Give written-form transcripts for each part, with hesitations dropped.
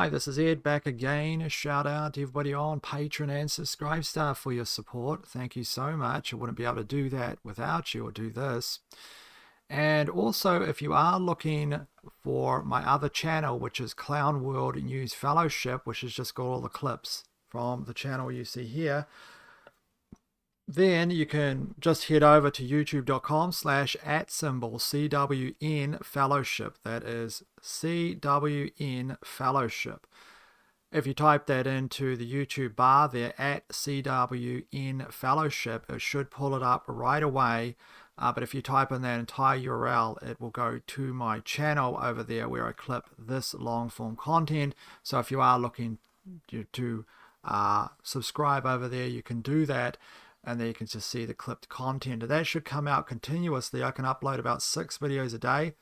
Hi, this is Ed back again. A shout out to everybody on Patreon and Subscribe Star for your support. Thank you so much. I wouldn't be able to do that without you or do this. And also, if you are looking for my other channel, which is Clown World News Fellowship, which has just got all the clips from the channel you see here, then you can just head over to youtube.com/@CWN Fellowship. That is CWN Fellowship. If you type that into the YouTube bar there, @CWN Fellowship, it should pull it up right away. But if you type in that entire URL, it will go to my channel over there where I clip this long form content. So if you are looking to subscribe over there, you can do that. And there you can just see the clipped content. That should come out continuously. I can upload about 6 videos a day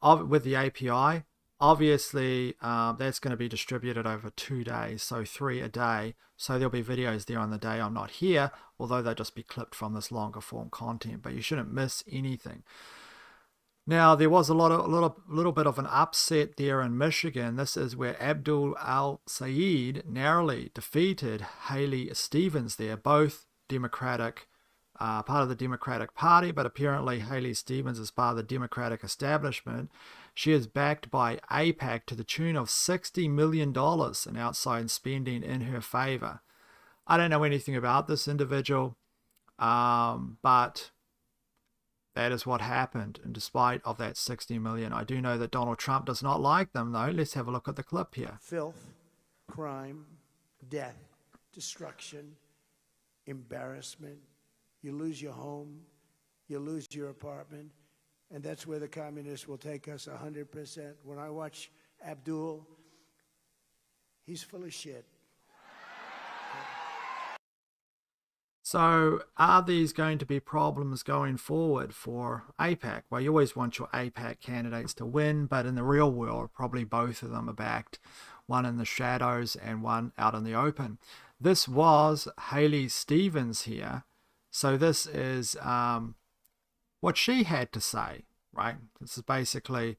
with the API. Obviously, that's going to be distributed over 2 days, so 3 a day. So there'll be videos there on the day I'm not here, although they'll just be clipped from this longer form content. But you shouldn't miss anything. Now, there was a little bit of an upset there in Michigan. This is where Abdul Al-Sayed narrowly defeated Haley Stevens there, both Democratic, part of the Democratic Party, but apparently Haley Stevens is part of the Democratic establishment. She is backed by AIPAC to the tune of $60 million in outside spending in her favor. I don't know anything about this individual, but that is what happened, and despite of that $60 million. I do know that Donald Trump does not like them, though. Let's have a look at the clip here. Filth, crime, death, destruction, embarrassment. You lose your home, you lose your apartment, and that's where the communists will take us 100%. When I watch Abdul, he's full of shit. So are these going to be problems going forward for AIPAC? Well, you always want your AIPAC candidates to win, but in the real world, probably both of them are backed, one in the shadows and one out in the open. This was Haley Stevens here. So this is what she had to say, right? This is basically,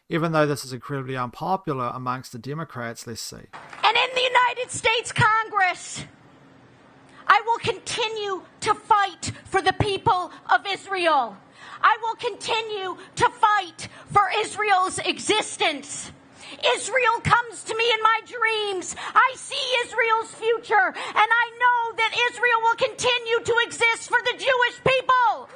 even though this is incredibly unpopular amongst the Democrats, let's see. And in the United States Congress, I will continue to fight for the people of Israel. I will continue to fight for Israel's existence. Israel comes to me in my dreams. I see Israel's future, and I know that Israel will continue to exist for the Jewish people.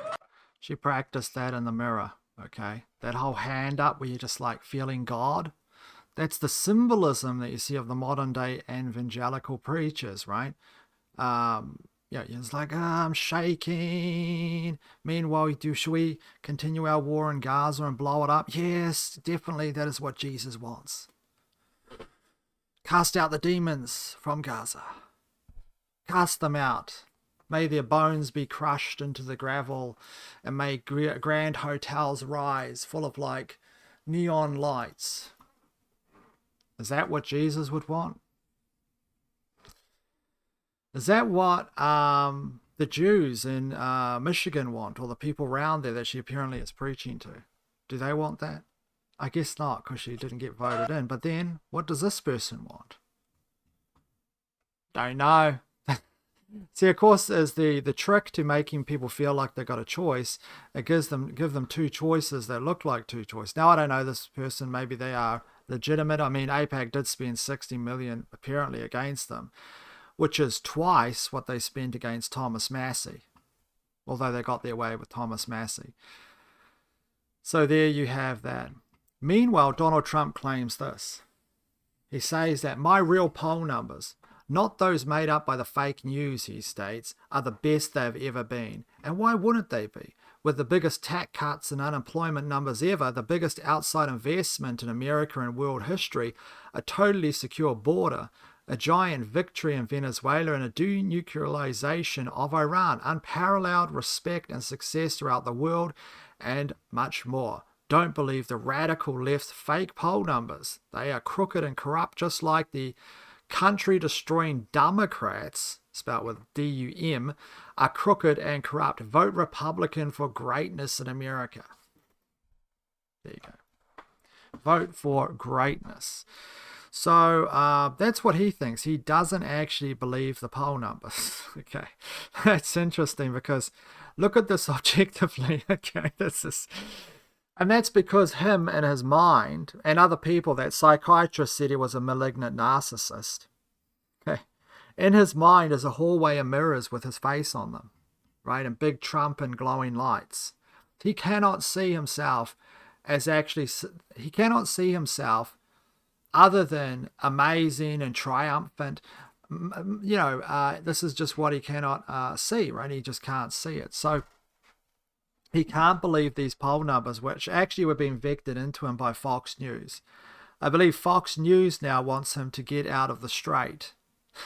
She practiced that in the mirror, okay? That whole hand up where you're just like feeling God. That's the symbolism that you see of the modern day evangelical preachers, right? Yeah, it's like, I'm shaking. Meanwhile, should we continue our war in Gaza and blow it up? Yes, definitely, that is what Jesus wants. Cast out the demons from Gaza. Cast them out. May their bones be crushed into the gravel, and may grand hotels rise full of like neon lights. Is that what Jesus would want? Is that what the Jews in Michigan want, or the people around there that she apparently is preaching to? Do they want that? I guess not, because she didn't get voted in. But then, what does this person want? Don't know. See, of course, is the trick to making people feel like they've got a choice. It give them two choices that look like two choices. Now, I don't know this person. Maybe they are legitimate. I mean, AIPAC did spend $60 million apparently against them, which is twice what they spent against Thomas Massey, although they got their way with Thomas Massey. So there you have that. Meanwhile, Donald Trump claims this. He says that my real poll numbers, not those made up by the fake news, he states, are the best they've ever been. And why wouldn't they be? With the biggest tax cuts and unemployment numbers ever, the biggest outside investment in America and world history, a totally secure border, a giant victory in Venezuela, and a denuclearization of Iran, unparalleled respect and success throughout the world, and much more. Don't believe the radical left's fake poll numbers. They are crooked and corrupt, just like the country-destroying Democrats, spelled with D-U-M, are crooked and corrupt. Vote Republican for greatness in America. There you go. Vote for greatness. So that's what he thinks. He doesn't actually believe the poll numbers. Okay, that's interesting because look at this objectively. Okay, and that's because him in his mind and other people, that psychiatrist said he was a malignant narcissist. Okay, in his mind is a hallway of mirrors with his face on them, right, and big Trump and glowing lights. He cannot see himself as actually. He cannot see himself other than amazing and triumphant. This is just what he cannot see, right? He just can't see it. So he can't believe these poll numbers, which actually were being vectored into him by Fox News. I believe Fox News now wants him to get out of the Strait.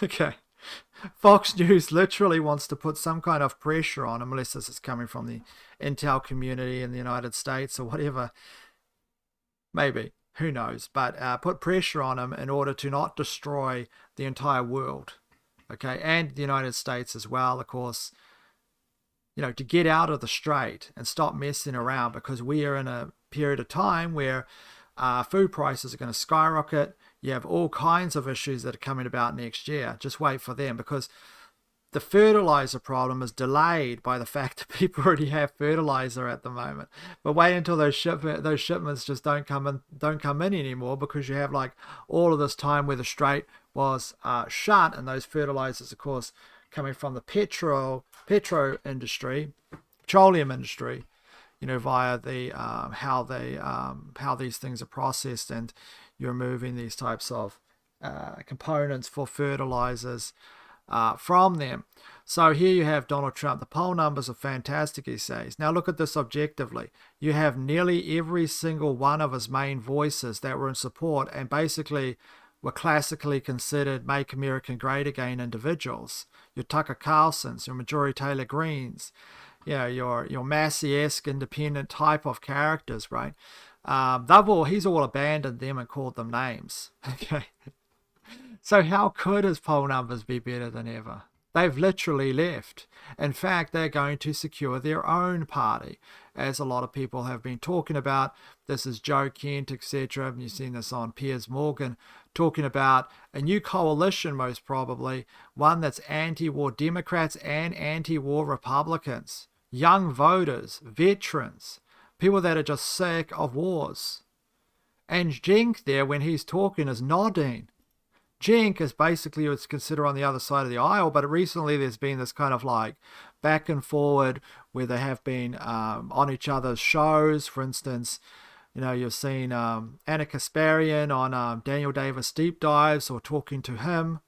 Okay. Fox News literally wants to put some kind of pressure on him, unless this is coming from the intel community in the United States or whatever. Maybe. Who knows? But put pressure on him in order to not destroy the entire world. Okay, and the United States as well, of course. To get out of the Strait and stop messing around, because we are in a period of time where food prices are going to skyrocket. You have all kinds of issues that are coming about next year. Just wait for them, because the fertilizer problem is delayed by the fact that people already have fertilizer at the moment. But wait until those shipments just don't come in anymore, because you have like all of this time where the Strait was shut, and those fertilizers, of course, coming from the petroleum industry, via the how these things are processed, and you're moving these types of components for fertilizers from them. So here you have Donald Trump. The poll numbers are fantastic, he says. Now look at this objectively. You have nearly every single one of his main voices that were in support and basically were classically considered Make America Great Again individuals. Your Tucker Carlsons, your Marjorie Taylor Greens, your Massey-esque independent type of characters, right? He's all abandoned them and called them names. Okay. So how could his poll numbers be better than ever? They've literally left. In fact, they're going to secure their own party, as a lot of people have been talking about. This is Joe Kent, etc. You've seen this on Piers Morgan, talking about a new coalition, most probably, one that's anti-war Democrats and anti-war Republicans, young voters, veterans, people that are just sick of wars. And Cenk there, when he's talking, is nodding. Cenk is basically what's considered on the other side of the aisle, but recently there's been this kind of like back and forward where they have been on each other's shows. For instance, you've seen Anna Kasparian on Daniel Davis Deep Dives, or talking to him.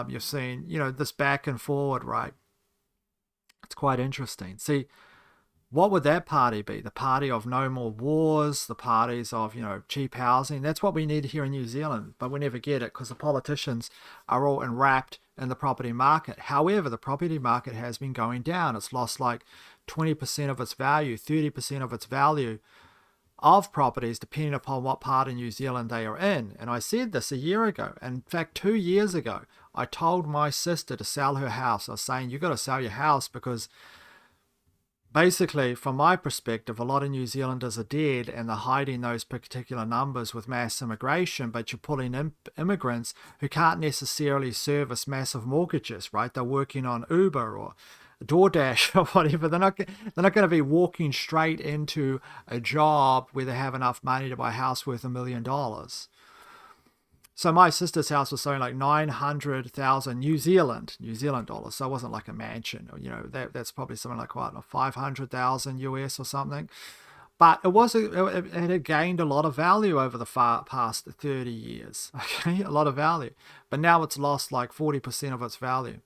You've seen, this back and forward, right? It's quite interesting. See, what would that party be? The party of no more wars, the parties of, cheap housing. That's what we need here in New Zealand, but we never get it because the politicians are all enwrapped in the property market. However, the property market has been going down. It's lost like 20% of its value, 30% of its value of properties, depending upon what part of New Zealand they are in. And I said this a year ago. In fact, 2 years ago, I told my sister to sell her house. I was saying, you've got to sell your house because basically, from my perspective, a lot of New Zealanders are dead and they're hiding those particular numbers with mass immigration, but you're pulling in immigrants who can't necessarily service massive mortgages, right? They're working on Uber or DoorDash or whatever. They're not going to be walking straight into a job where they have enough money to buy a house worth $1 million. So my sister's house was something like 900,000 New Zealand dollars. So it wasn't like a mansion, that's probably something like 500,000 US or something. But it had gained a lot of value over the past 30 years. Okay, a lot of value. But now it's lost like 40% of its value.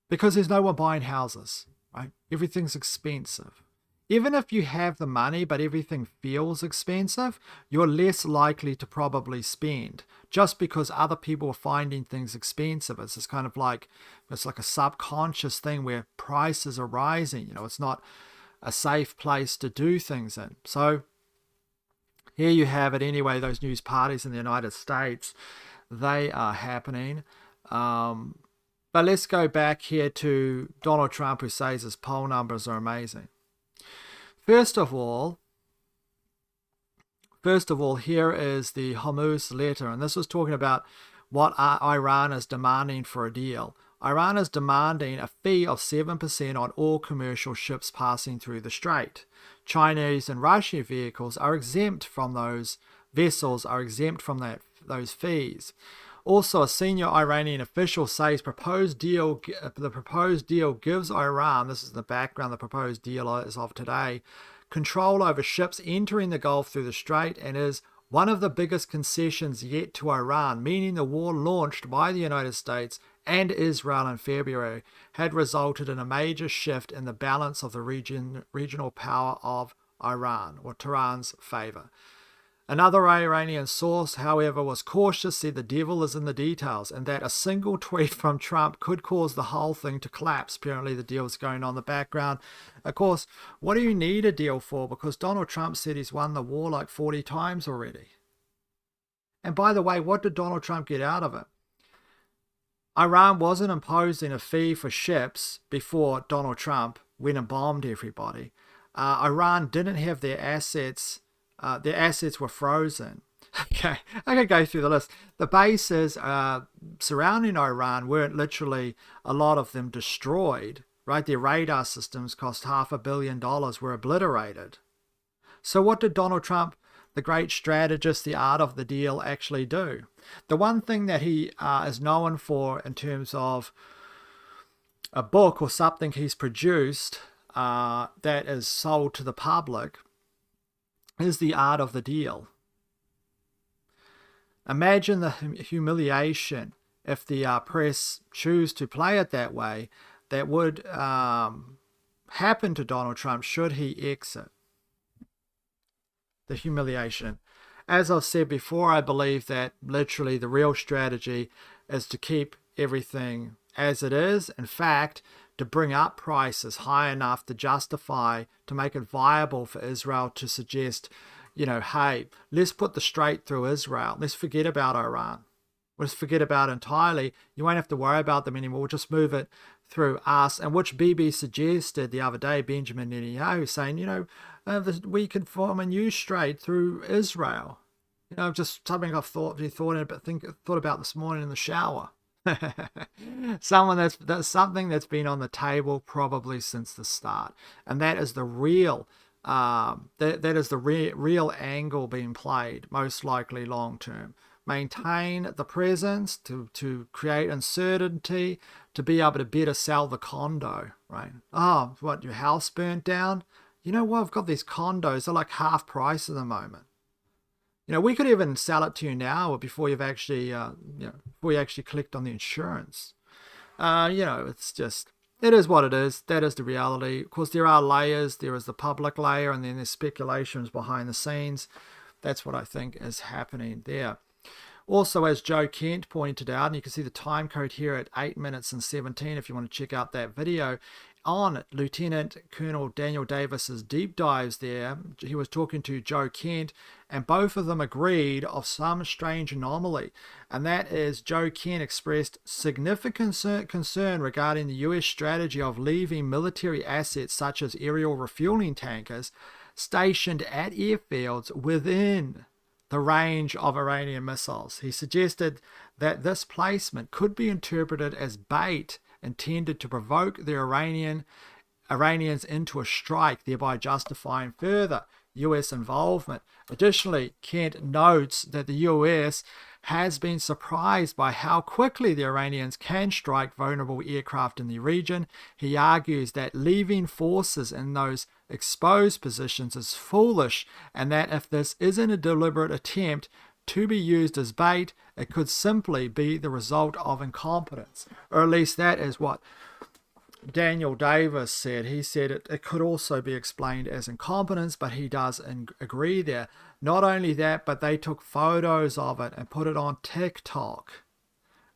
Because there's no one buying houses, right? Everything's expensive. Even if you have the money, but everything feels expensive, you're less likely to probably spend just because other people are finding things expensive. It's just kind of like, it's like a subconscious thing where prices are rising. It's not a safe place to do things in. So here you have it anyway, those news parties in the United States, they are happening. But let's go back here to Donald Trump, who says his poll numbers are amazing. First of all, First of all, here is the Hormuz letter, and this was talking about what Iran is demanding for a deal. Iran is demanding a fee of 7% on all commercial ships passing through the Strait. Chinese and Russian vehicles are exempt from those vessels are exempt from those fees. Also, a senior Iranian official says the proposed deal gives Iran, this is the background, the proposed deal is of today, control over ships entering the Gulf through the Strait and is one of the biggest concessions yet to Iran, meaning the war launched by the United States and Israel in February had resulted in a major shift in the balance of the regional power of Iran, or Tehran's favor. Another Iranian source, however, was cautious, said the devil is in the details, and that a single tweet from Trump could cause the whole thing to collapse. Apparently the deal's going on in the background. Of course, what do you need a deal for? Because Donald Trump said he's won the war like 40 times already. And by the way, what did Donald Trump get out of it? Iran wasn't imposing a fee for ships before Donald Trump went and bombed everybody. Iran didn't have their assets were frozen. Okay, I can go through the list. The bases surrounding Iran weren't literally, a lot of them destroyed, right? Their radar systems cost $500 million, were obliterated. So what did Donald Trump, the great strategist, the art of the deal, actually do? The one thing that he is known for in terms of a book or something he's produced that is sold to the public is the art of the deal. Imagine the humiliation if the press choose to play it that way, that would happen to Donald Trump should he exit. The humiliation. As I've said before, I believe that literally the real strategy is to keep everything as it is. In fact, to bring up prices high enough to justify, to make it viable for Israel to suggest, hey, let's put the Strait through Israel. Let's forget about Iran. Let's forget about it entirely. You won't have to worry about them anymore. We'll just move it through us. And which Bibi suggested the other day, Benjamin Netanyahu, saying, we can form a new Strait through Israel. Just something I've thought about this morning in the shower. That's something that's been on the table probably since the start, and that is the real real angle being played, most likely long term. Maintain the presence to create uncertainty, to be able to better sell the condo, right? Oh, what, your house burnt down? You know what? I've got these condos. They're like half price at the moment. We could even sell it to you now before you've actually, before you actually clicked on the insurance. It's just, it is what it is. That is the reality. Of course, there are layers. There is the public layer, and then there's speculations behind the scenes. That's what I think is happening there. Also, as Joe Kent pointed out, and you can see the time code here at 8 minutes and 17 if you want to check out that video, on Lieutenant Colonel Daniel Davis's deep dives there, he was talking to Joe Kent, and both of them agreed of some strange anomaly, and that is Joe Kent expressed significant concern regarding the US strategy of leaving military assets such as aerial refueling tankers stationed at airfields within the range of Iranian missiles. He suggested that this placement could be interpreted as bait intended to provoke the Iranians into a strike, thereby justifying further US involvement. Additionally, Kent notes that the US has been surprised by how quickly the Iranians can strike vulnerable aircraft in the region. He argues that leaving forces in those exposed positions is foolish, and that if this isn't a deliberate attempt to be used as bait, it could simply be the result of incompetence. Or at least that is what Daniel Davis said. He said it could also be explained as incompetence, but he does agree there. Not only that, but they took photos of it and put it on TikTok.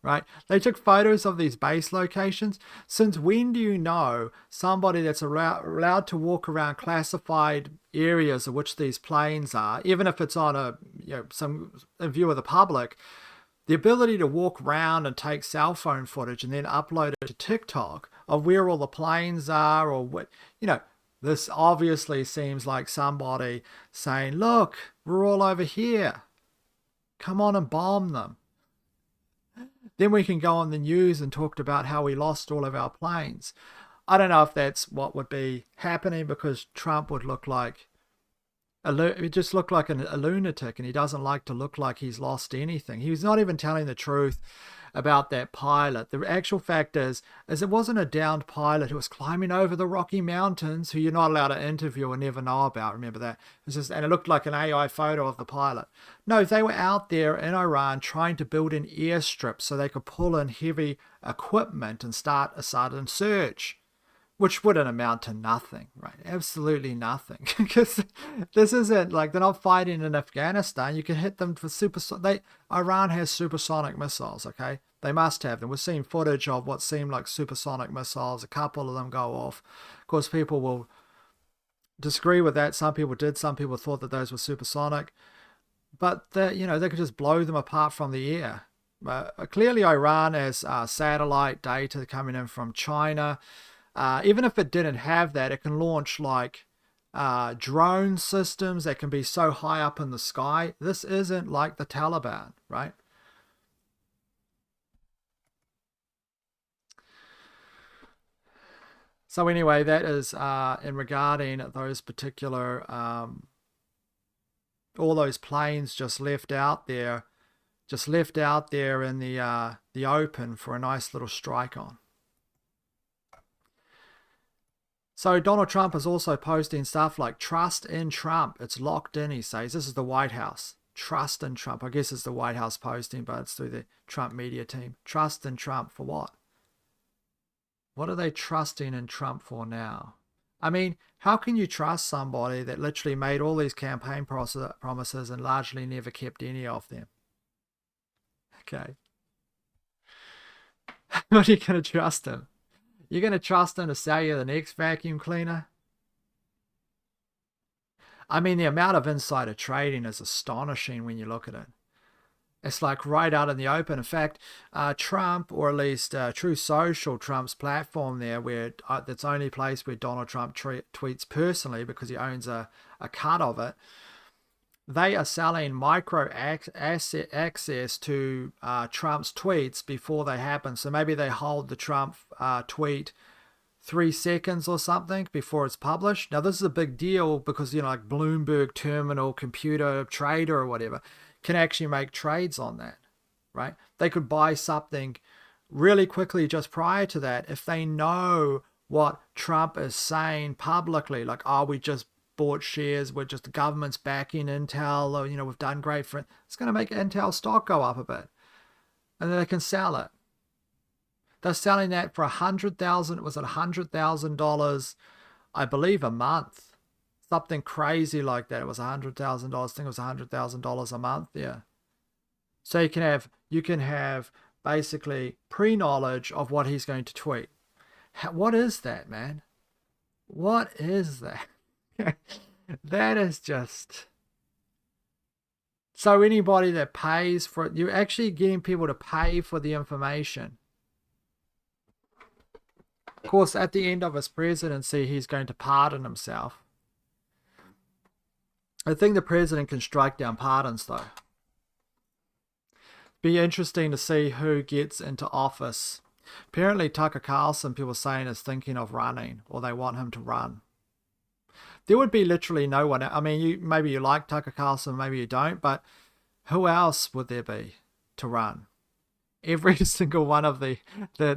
Right? They took photos of these base locations. Since when do you know somebody that's allowed to walk around classified areas of which these planes are, even if it's on a view of the public, the ability to walk around and take cell phone footage and then upload it to TikTok of where all the planes are, or what, This obviously seems like somebody saying, look, we're all over here. Come on and bomb them. Then we can go on the news and talk about how we lost all of our planes. I don't know if that's what would be happening, because Trump would look like he just looked like a lunatic, and he doesn't like to look like he's lost anything. He was not even telling the truth about that pilot. The actual fact is it wasn't a downed pilot who was climbing over the Rocky Mountains, who you're not allowed to interview or never know about. Remember that? And it looked like an AI photo of the pilot. No, they were out there in Iran trying to build an airstrip so they could pull in heavy equipment and start a sudden search, which wouldn't amount to nothing, right? Absolutely nothing. Because this isn't like, they're not fighting in Afghanistan. You can hit them for Iran has supersonic missiles, okay? They must have them. We've seen footage of what seemed like supersonic missiles. A couple of them go off. Of course, people will disagree with that. Some people did. Some people thought that those were supersonic. But, they could just blow them apart from the air. Clearly, Iran has satellite data coming in from China. Even if it didn't have that, it can launch like drone systems that can be so high up in the sky. This isn't like the Taliban, right? So anyway, that is in regarding those particular, all those planes just left out there in the open for a nice little strike on. So Donald Trump is also posting stuff like trust in Trump. It's locked in, he says. This is the White House. Trust in Trump. I guess it's the White House posting, but it's through the Trump media team. Trust in Trump for what? What are they trusting in Trump for now? I mean, how can you trust somebody that literally made all these campaign promises and largely never kept any of them? Okay. What are you going to trust him? You're going to trust him to sell you the next vacuum cleaner? I mean, the amount of insider trading is astonishing when you look at it. It's like right out in the open. In fact, Trump, or at least Truth Social, Trump's platform there, where that's the only place where Donald Trump tweets personally because he owns a cut of it, they are selling micro access to Trump's tweets before they happen. So maybe they hold the Trump tweet 3 seconds or something before it's published. Now, this is a big deal because, like Bloomberg Terminal, Computer Trader or whatever, can actually make trades on that, right? They could buy something really quickly just prior to that if they know what Trump is saying publicly, like, oh, we just bought shares, we're just the government's backing Intel, or, we've done great for it. It's going to make Intel stock go up a bit. And then they can sell it. They're selling that for $100,000, I believe, a month. Something crazy like that. It was $100,000. I think it was $100,000 a month. Yeah. So you can have basically pre-knowledge of what he's going to tweet. What is that, man? What is that? That is just... So anybody that pays for it, you're actually getting people to pay for the information. Of course, at the end of his presidency, he's going to pardon himself. I think the president can strike down pardons, though. Be interesting to see who gets into office. Apparently, Tucker Carlson, people saying, is thinking of running, or they want him to run. There would be literally no one. I mean, maybe you like Tucker Carlson, maybe you don't, but who else would there be to run? Every single one of the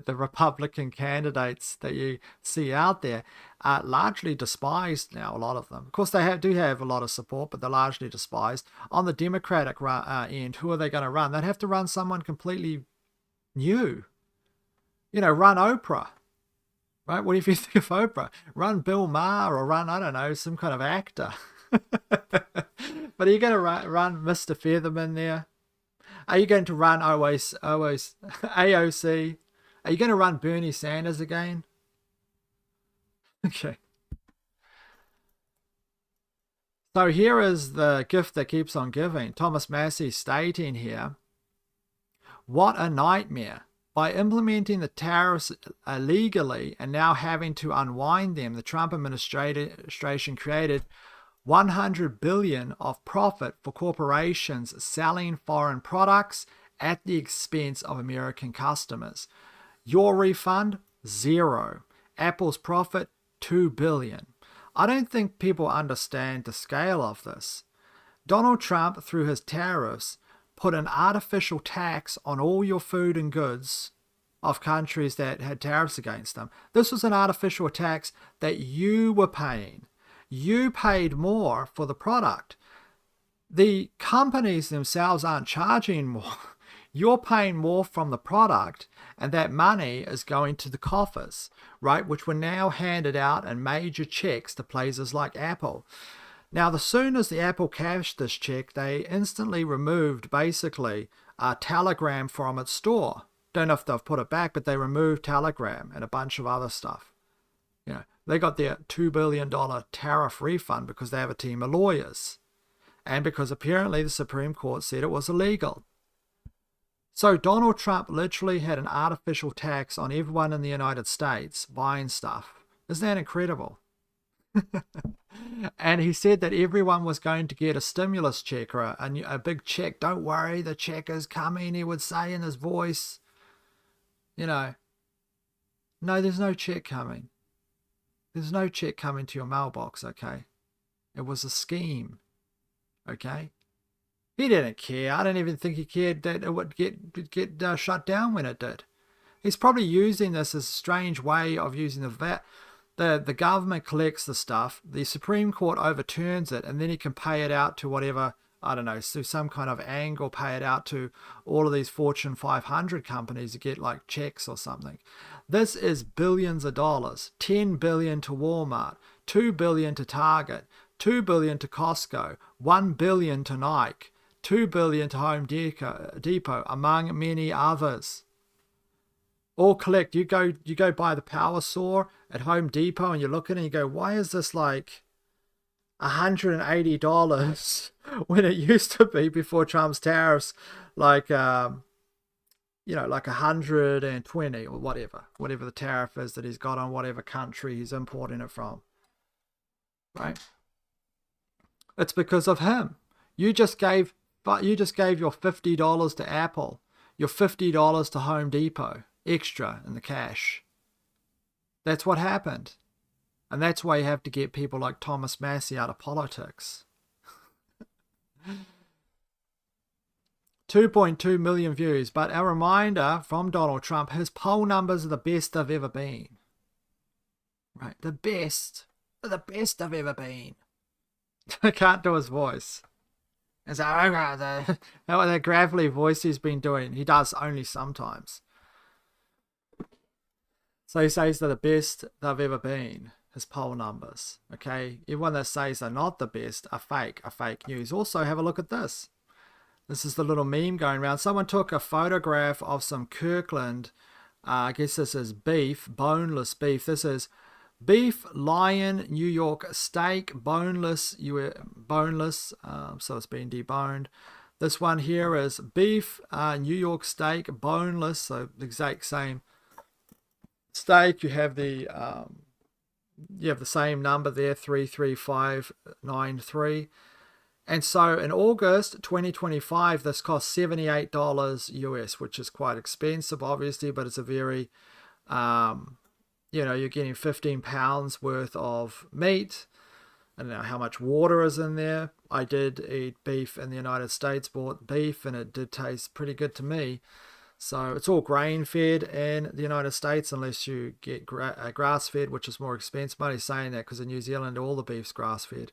Republican candidates that you see out there are largely despised now, a lot of them. Of course, they do have a lot of support, but they're largely despised. On the Democratic end, who are they going to run? They'd have to run someone completely new. Run Oprah. Right? What if you think of Oprah? Run Bill Maher, or run, I don't know, some kind of actor. But are you going to run Mr. Featherman there? Are you going to run AOC? Are you going to run Bernie Sanders again? Okay. So here is the gift that keeps on giving. Thomas Massey stating here, what a nightmare. By implementing the tariffs illegally and now having to unwind them, the Trump administration created $100 billion of profit for corporations selling foreign products at the expense of American customers. Your refund, zero. Apple's profit, $2 billion. I don't think people understand the scale of this. Donald Trump, through his tariffs, put an artificial tax on all your food and goods of countries that had tariffs against them. This was an artificial tax that you were paying. You paid more for the product. The companies themselves aren't charging more. You're paying more from the product, and that money is going to the coffers, right? Which were now handed out in major checks to places like Apple. Now, as soon as the Apple cashed this check, they instantly removed basically Telegram from its store. Don't know if they've put it back, but they removed Telegram and a bunch of other stuff. You know, they got their $2 billion tariff refund because they have a team of lawyers. And because apparently the Supreme Court said it was illegal. So Donald Trump literally had an artificial tax on everyone in the United States buying stuff. Isn't that incredible? And he said that everyone was going to get a stimulus check or a big check. Don't worry, the check is coming, he would say in his voice. You know, no, there's no check coming. There's no check coming to your mailbox, okay? It was a scheme, okay? He didn't care. I don't even think he cared that it would get shut down when it did. He's probably using this as a strange way of using the VAT. The government collects the stuff, the Supreme Court overturns it, and then he can pay it out to whatever, I don't know, through some kind of angle, pay it out to all of these Fortune 500 companies to get like checks or something. This is billions of dollars. 10 billion to Walmart, 2 billion to Target, 2 billion to Costco, 1 billion to Nike, 2 billion to Home Depot, among many others. All collect. You go buy the power saw at Home Depot and you look at it and you go, why is this like $180 when it used to be before Trump's tariffs like like 120 or whatever the tariff is that he's got on whatever country he's importing it from, right? It's because of him. You just gave your $50 to Apple, your $50 to Home Depot extra in the cash. That's what happened. And that's why you have to get people like Thomas Massey out of politics. 2.2 million views, but a reminder from Donald Trump, his poll numbers are the best they've ever been. Right, the best I've ever been. I can't do his voice. It's like, the gravelly voice he's been doing, he does only sometimes. So he says they're the best they've ever been, his poll numbers. Okay, everyone that says they're not the best are fake news. Also, have a look at this. This is the little meme going around. Someone took a photograph of some Kirkland, I guess this is beef, boneless beef. This is beef, lion, New York steak, boneless, so it's been deboned. This one here is beef, New York steak, boneless, so the exact same steak. You have the same number there, 33593. And so in August 2025, this cost $78 US, which is quite expensive, obviously, but it's a very, you're getting 15 pounds worth of meat. I don't know how much water is in there. I did eat beef in the United States, bought beef, and it did taste pretty good to me. So it's all grain-fed in the United States, unless you get grass-fed, which is more expensive. I'm only saying that because in New Zealand, all the beef's grass-fed.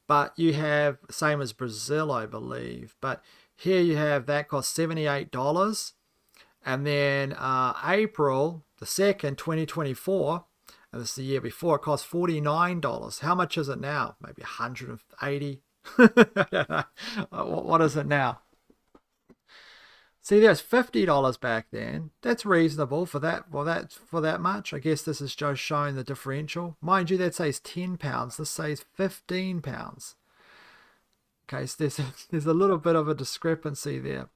But you have, same as Brazil, I believe. But here you have that cost $78. And then April the 2nd, 2024, and this is the year before, it cost $49. How much is it now? Maybe $180. I don't know. What is it now? See, there's $50 back then. That's reasonable for that much. I guess this is just showing the differential. Mind you, that says 10 pounds. This says 15 pounds. Okay, so there's a little bit of a discrepancy there.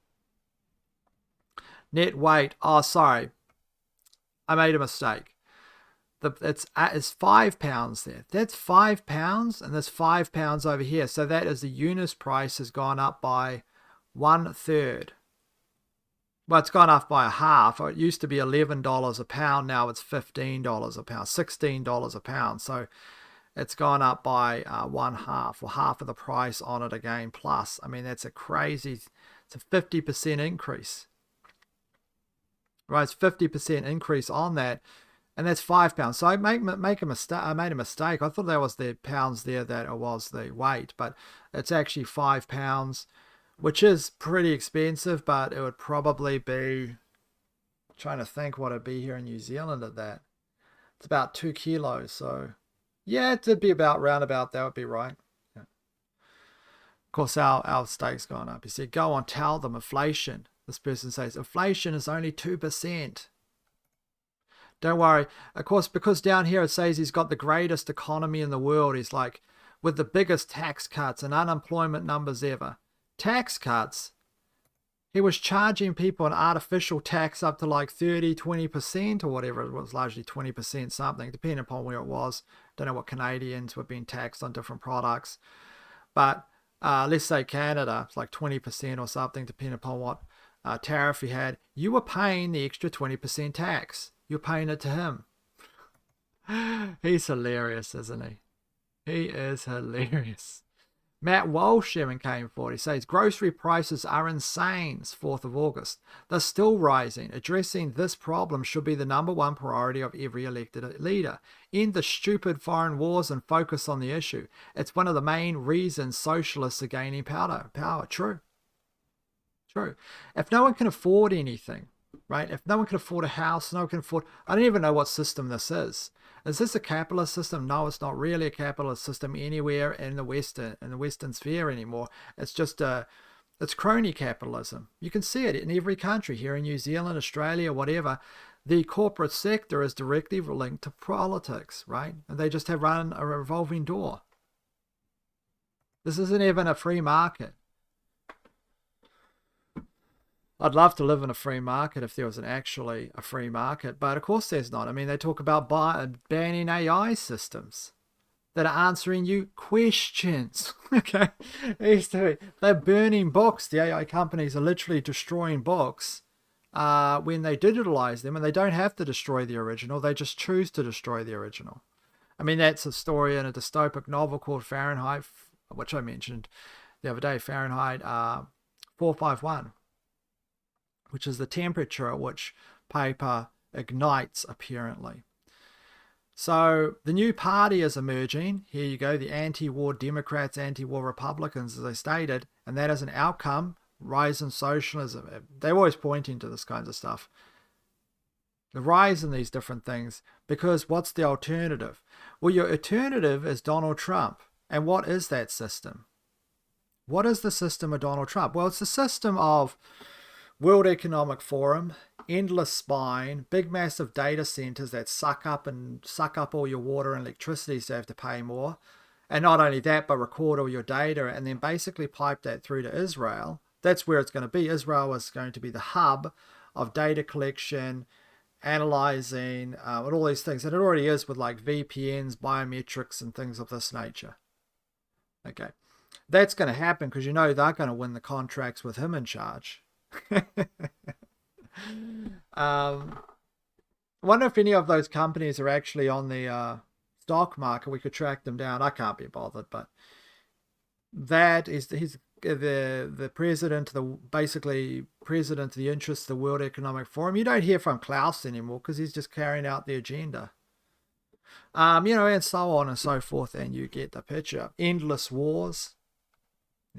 Net weight. Oh, sorry. I made a mistake. It's 5 pounds there. That's 5 pounds, and there's 5 pounds over here. So that is the unit price has gone up by 1/3. Well, it's gone up by a half. It used to be $11 a pound. Now it's $15 a pound, $16 a pound. So it's gone up by 1/2, or half of the price on it again. Plus, I mean, that's a crazy, it's a 50% increase. Right, it's 50% increase on that, and that's 5 pounds. So I make a mistake. I made a mistake. I thought that was the pounds there that it was the weight, but it's actually 5 pounds, which is pretty expensive. But it would probably be, I'm trying to think what it'd be here in New Zealand at that. It's about 2 kilos. So yeah, it'd be about round about. That would be right. Yeah. Of course, our steak's gone up. You see, go on, tell them inflation. This person says inflation is only 2%. Don't worry. Of course, because down here it says he's got the greatest economy in the world. He's like with the biggest tax cuts and unemployment numbers ever. Tax cuts? He was charging people an artificial tax up to like 30, 20% or whatever. It was largely 20% something, depending upon where it was. Don't know what Canadians were being taxed on different products. But let's say Canada, it's like 20% or something, depending upon what tariff he had. You were paying the extra 20% tax. You're paying it to him. He's hilarious, isn't he? He is hilarious. Matt Walsh even came forward. He says, grocery prices are insane. It's 4th of August. They're still rising. Addressing this problem should be the #1 priority of every elected leader. End the stupid foreign wars and focus on the issue. It's one of the main reasons socialists are gaining power. True. True. If no one can afford anything, right? If no one can afford a house, no one can afford... I don't even know what system this is. Is this a capitalist system? No, it's not really a capitalist system anywhere in the Western sphere anymore. It's just it's crony capitalism. You can see it in every country, here in New Zealand, Australia, whatever. The corporate sector is directly linked to politics, right? And they just have run a revolving door. This isn't even a free market. I'd love to live in a free market if there was actually a free market, but of course there's not. I mean, they talk about banning AI systems that are answering you questions. Okay, they're burning books. The AI companies are literally destroying books when they digitalize them, and they don't have to destroy the original. They just choose to destroy the original. I mean, that's a story in a dystopic novel called Fahrenheit, which I mentioned the other day, Fahrenheit 451. Which is the temperature at which paper ignites, apparently. So the new party is emerging. Here you go, the anti-war Democrats, anti-war Republicans, as I stated, and that is an outcome, rise in socialism. They're always pointing to this kinds of stuff. The rise in these different things, because what's the alternative? Well, your alternative is Donald Trump. And what is that system? What is the system of Donald Trump? Well, it's the system of World Economic Forum, endless spine, big massive data centers that suck up all your water and electricity, so you have to pay more. And not only that, but record all your data and then basically pipe that through to Israel. That's where it's going to be. Israel is going to be the hub of data collection, analyzing, and all these things. And it already is with like VPNs, biometrics, and things of this nature. Okay. That's going to happen because you know they're going to win the contracts with him in charge. Wonder if any of those companies are actually on the stock market. We could track them down. I can't be bothered, but that is he's the president, basically president of the interests of the World Economic Forum. You don't hear from Klaus anymore because he's just carrying out the agenda. And so on and so forth, and you get the picture. Endless Wars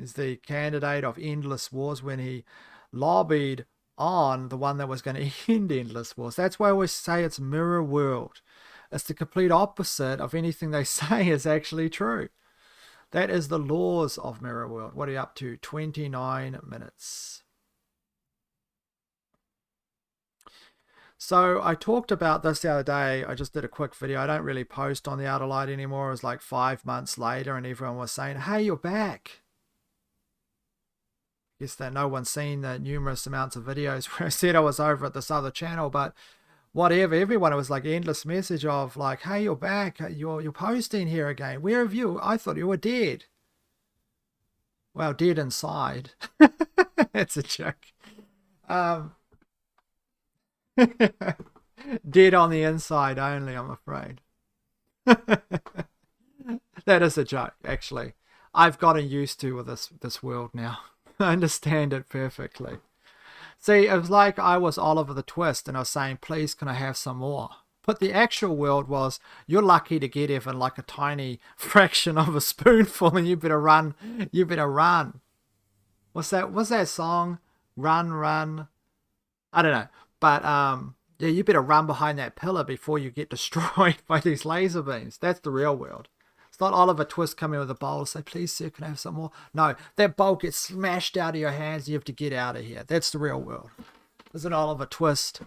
is the candidate of Endless Wars when he lobbied on the one that was going to end Endless Wars. That's why I always say it's mirror world. It's the complete opposite of anything they say is actually true. That is the laws of mirror world. What are you up to? 29 minutes. So I talked about this the other day. I just did a quick video. I don't really post on the Outer Light anymore. It was like 5 months later and everyone was saying, hey, you're back. guess that no one's seen the numerous amounts of videos where I said I was over at this other channel, but whatever, everyone, it was like endless message of like, hey, you're back, you're posting here again. Where have you? I thought you were dead. Well, dead inside. It's a joke. Dead on the inside only, I'm afraid. That is a joke, actually. I've gotten used to with this world now. I understand it perfectly. See, it was like I was Oliver the Twist and I was saying, please, can I have some more? But the actual world was, you're lucky to get even like a tiny fraction of a spoonful, and you better run. You better run. What's that song? Run, run. I don't know. But yeah, you better run behind that pillar before you get destroyed by these laser beams. That's the real world. It's not Oliver Twist coming with a bowl and say, please, sir, can I have some more? No, that bowl gets smashed out of your hands. You have to get out of here. That's the real world. It's an Oliver Twist.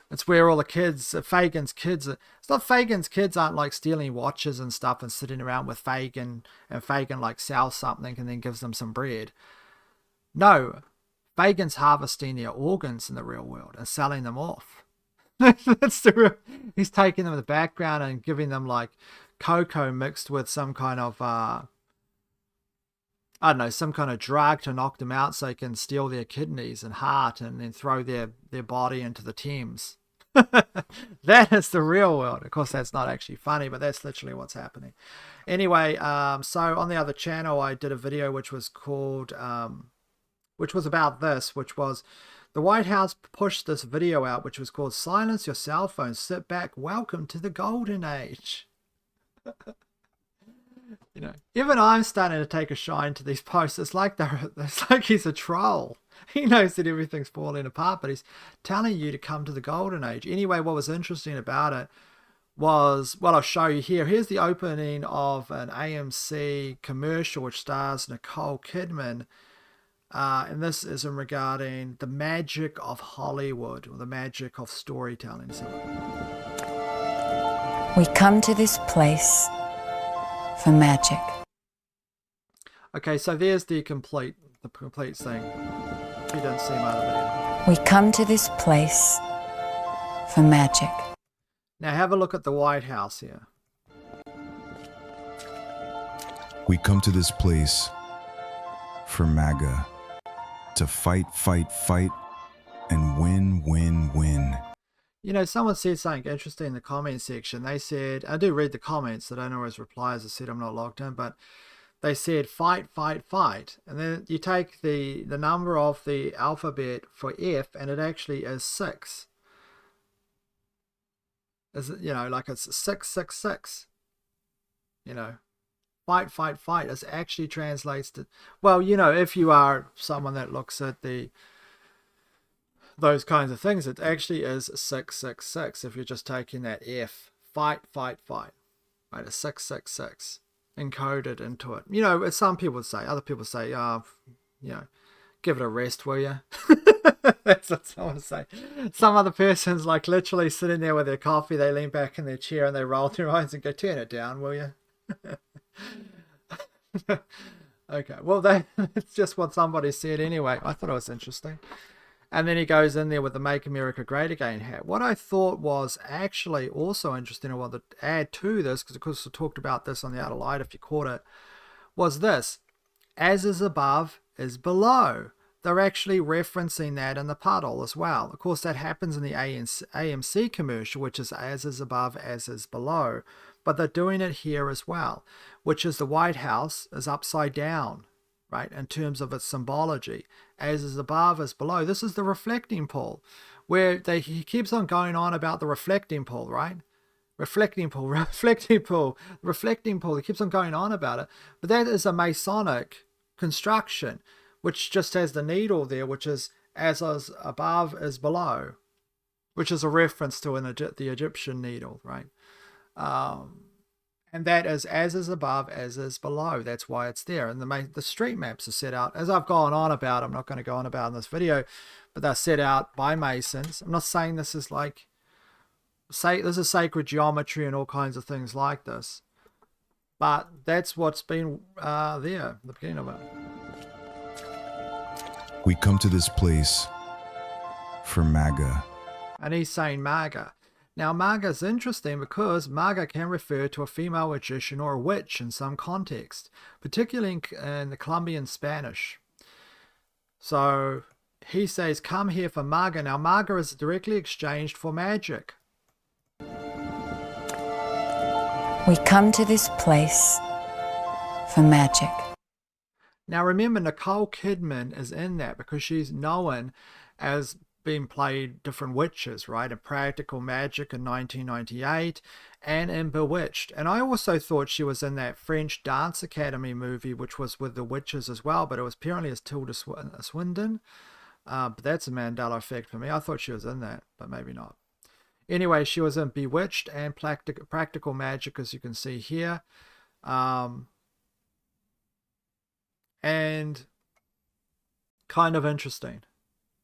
It's where all the kids, Fagin's kids, it's not Fagin's kids aren't like stealing watches and stuff and sitting around with Fagin, and Fagin like sells something and then gives them some bread. No, Fagin's harvesting their organs in the real world and selling them off. That's the real, he's taking them in the background and giving them like cocoa mixed with some kind of I don't know, some kind of drug to knock them out so they can steal their kidneys and heart and then throw their body into the Thames. That is the real world. Of course, that's not actually funny, but that's literally what's happening. Anyway, so on the other channel, I did a video which was called, which was about this, which was the White House pushed this video out, which was called Silence Your Cell Phone, Sit Back, Welcome to the Golden Age. You know, even I'm starting to take a shine to these posts. It's like he's a troll. He knows that everything's falling apart, but he's telling you to come to the golden age. Anyway, what was interesting about it was, well, I'll show you here. Here's the opening of an AMC commercial which stars Nicole Kidman. And this is regarding the magic of Hollywood, or the magic of storytelling. So, we come to this place for magic. Okay, so there's the complete thing. If you didn't see my other video. We come to this place for magic. Now have a look at the White House here. We come to this place for MAGA. To fight, fight, fight, and win, win, win. You know, someone said something interesting in the comment section. They said, I do read the comments, I don't always reply, as I said, I'm not logged in, but they said fight, fight, fight. And then you take the number of the alphabet for F, and it actually is 6. Is it, you know, like it's 666. You know, fight, fight, fight. It actually translates to, well, you know, if you are someone that looks at those kinds of things, it actually is 666. If you're just taking that F, fight, fight, fight, right? A 666 encoded into it. You know, as some people say, other people say, you know, give it a rest, will you? That's what someone say. Some other person's like literally sitting there with their coffee, they lean back in their chair and they roll their eyes and go, turn it down, will you? Okay, well, that's just what somebody said anyway. I thought it was interesting. And then he goes in there with the Make America Great Again hat. What I thought was actually also interesting, I wanted to add to this, because of course I talked about this on the Outer Light if you caught it, was this: as is above is below. They're actually referencing that in the puddle as well. Of course, that happens in the AMC commercial, which is as is above, as is below. But they're doing it here as well, which is the White House is upside down, right, in terms of its symbology. As is above is below. This is the reflecting pool, where he keeps on going on about the reflecting pool, right? Reflecting pool, reflecting pool, reflecting pool. He keeps on going on about it. But that is a Masonic construction, which just has the needle there, which is as is above is below, which is a reference to the Egyptian needle, right? And that is as is above, as is below. That's why it's there. And the street maps are set out, as I've gone on about. I'm not going to go on about in this video, but they're set out by Masons. I'm not saying this is like, this is sacred geometry and all kinds of things like this, but that's what's been there, the beginning of it. We come to this place for MAGA. And he's saying MAGA. Now, MAGA is interesting because MAGA can refer to a female magician or a witch in some context, particularly in the Colombian Spanish. So he says, come here for MAGA. Now, MAGA is directly exchanged for magic. We come to this place for magic. Now, remember, Nicole Kidman is in that because she's known as being played different witches, right? In Practical Magic in 1998 and in Bewitched. And I also thought she was in that French Dance Academy movie, which was with the witches as well, but it was apparently as Tilda Swinton. But that's a Mandela effect for me. I thought she was in that, but maybe not. Anyway, she was in Bewitched and Practical Magic, as you can see here. And kind of interesting,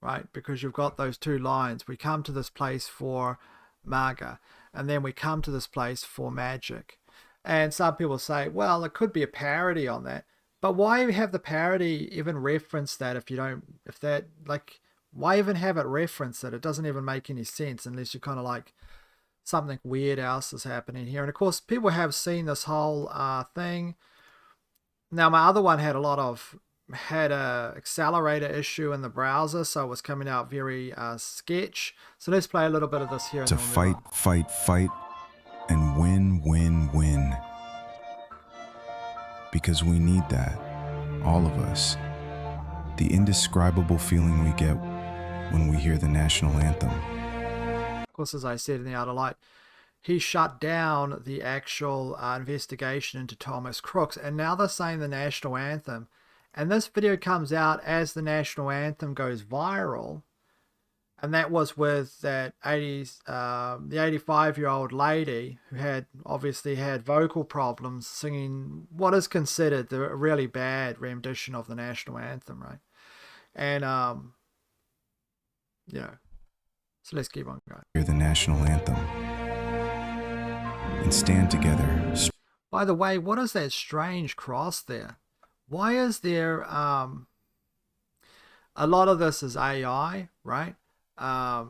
right? Because you've got those two lines. We come to this place for MAGA, and then we come to this place for magic. And some people say, well, it could be a parody on that. But why have the parody even reference that why even have it reference that? It doesn't even make any sense unless you're kind of like something weird else is happening here. And of course, people have seen this whole thing. Now, my other one had a accelerator issue in the browser, so it was coming out very sketch. So let's play a little bit of this here. To fight, fight, fight, and win, win, win. Because we need that, all of us. The indescribable feeling we get when we hear the national anthem. Of course, as I said in the outer light, he shut down the actual investigation into Thomas Crooks, and now they're saying the national anthem. And this video comes out as the national anthem goes viral, and that was with that the 85-year-old lady who had obviously had vocal problems singing what is considered the really bad rendition of the national anthem, right? And so let's keep on going. Hear the national anthem and stand together. By the way, what is that strange cross there? Why is there a lot of this is AI, right? Right.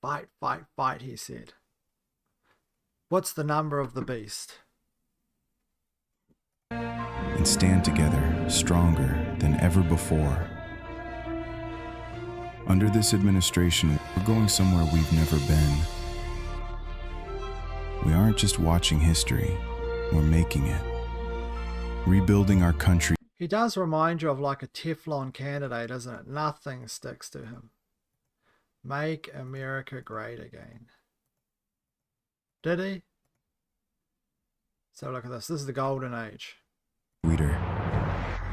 Fight, fight, fight, he said. What's the number of the beast? And stand together, stronger than ever before. Under this administration, we're going somewhere we've never been. We aren't just watching history, we're making it. Rebuilding our country. He does remind you of like a Teflon candidate, doesn't it? Nothing sticks to him. Make America great again. Did he? So look at this. This is the golden age. Reader,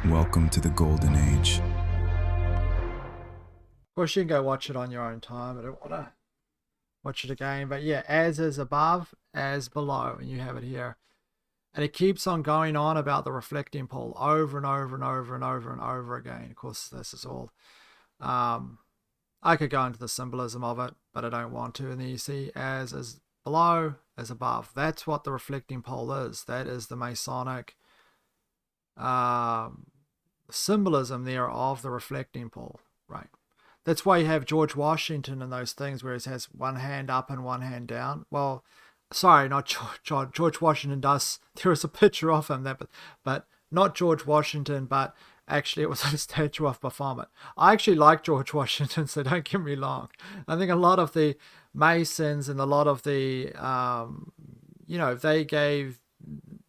welcome to the golden age. Of course, you can go watch it on your own time. I don't want to watch it again. But yeah, as is above, as below. And you have it here. And it keeps on going on about the reflecting pole over and over and over and over and over again. Of course, this is all... I could go into the symbolism of it, but I don't want to. And then you see as is below, as above. That's what the reflecting pole is. That is the Masonic symbolism there of the reflecting pole, right? That's why you have George Washington and those things where he has one hand up and one hand down. Well, sorry, not George Washington does. There is a picture of him, but not George Washington, but actually it was a statue of Baphomet. I actually like George Washington, so don't get me wrong. I think a lot of the Masons and a lot of the, they gave,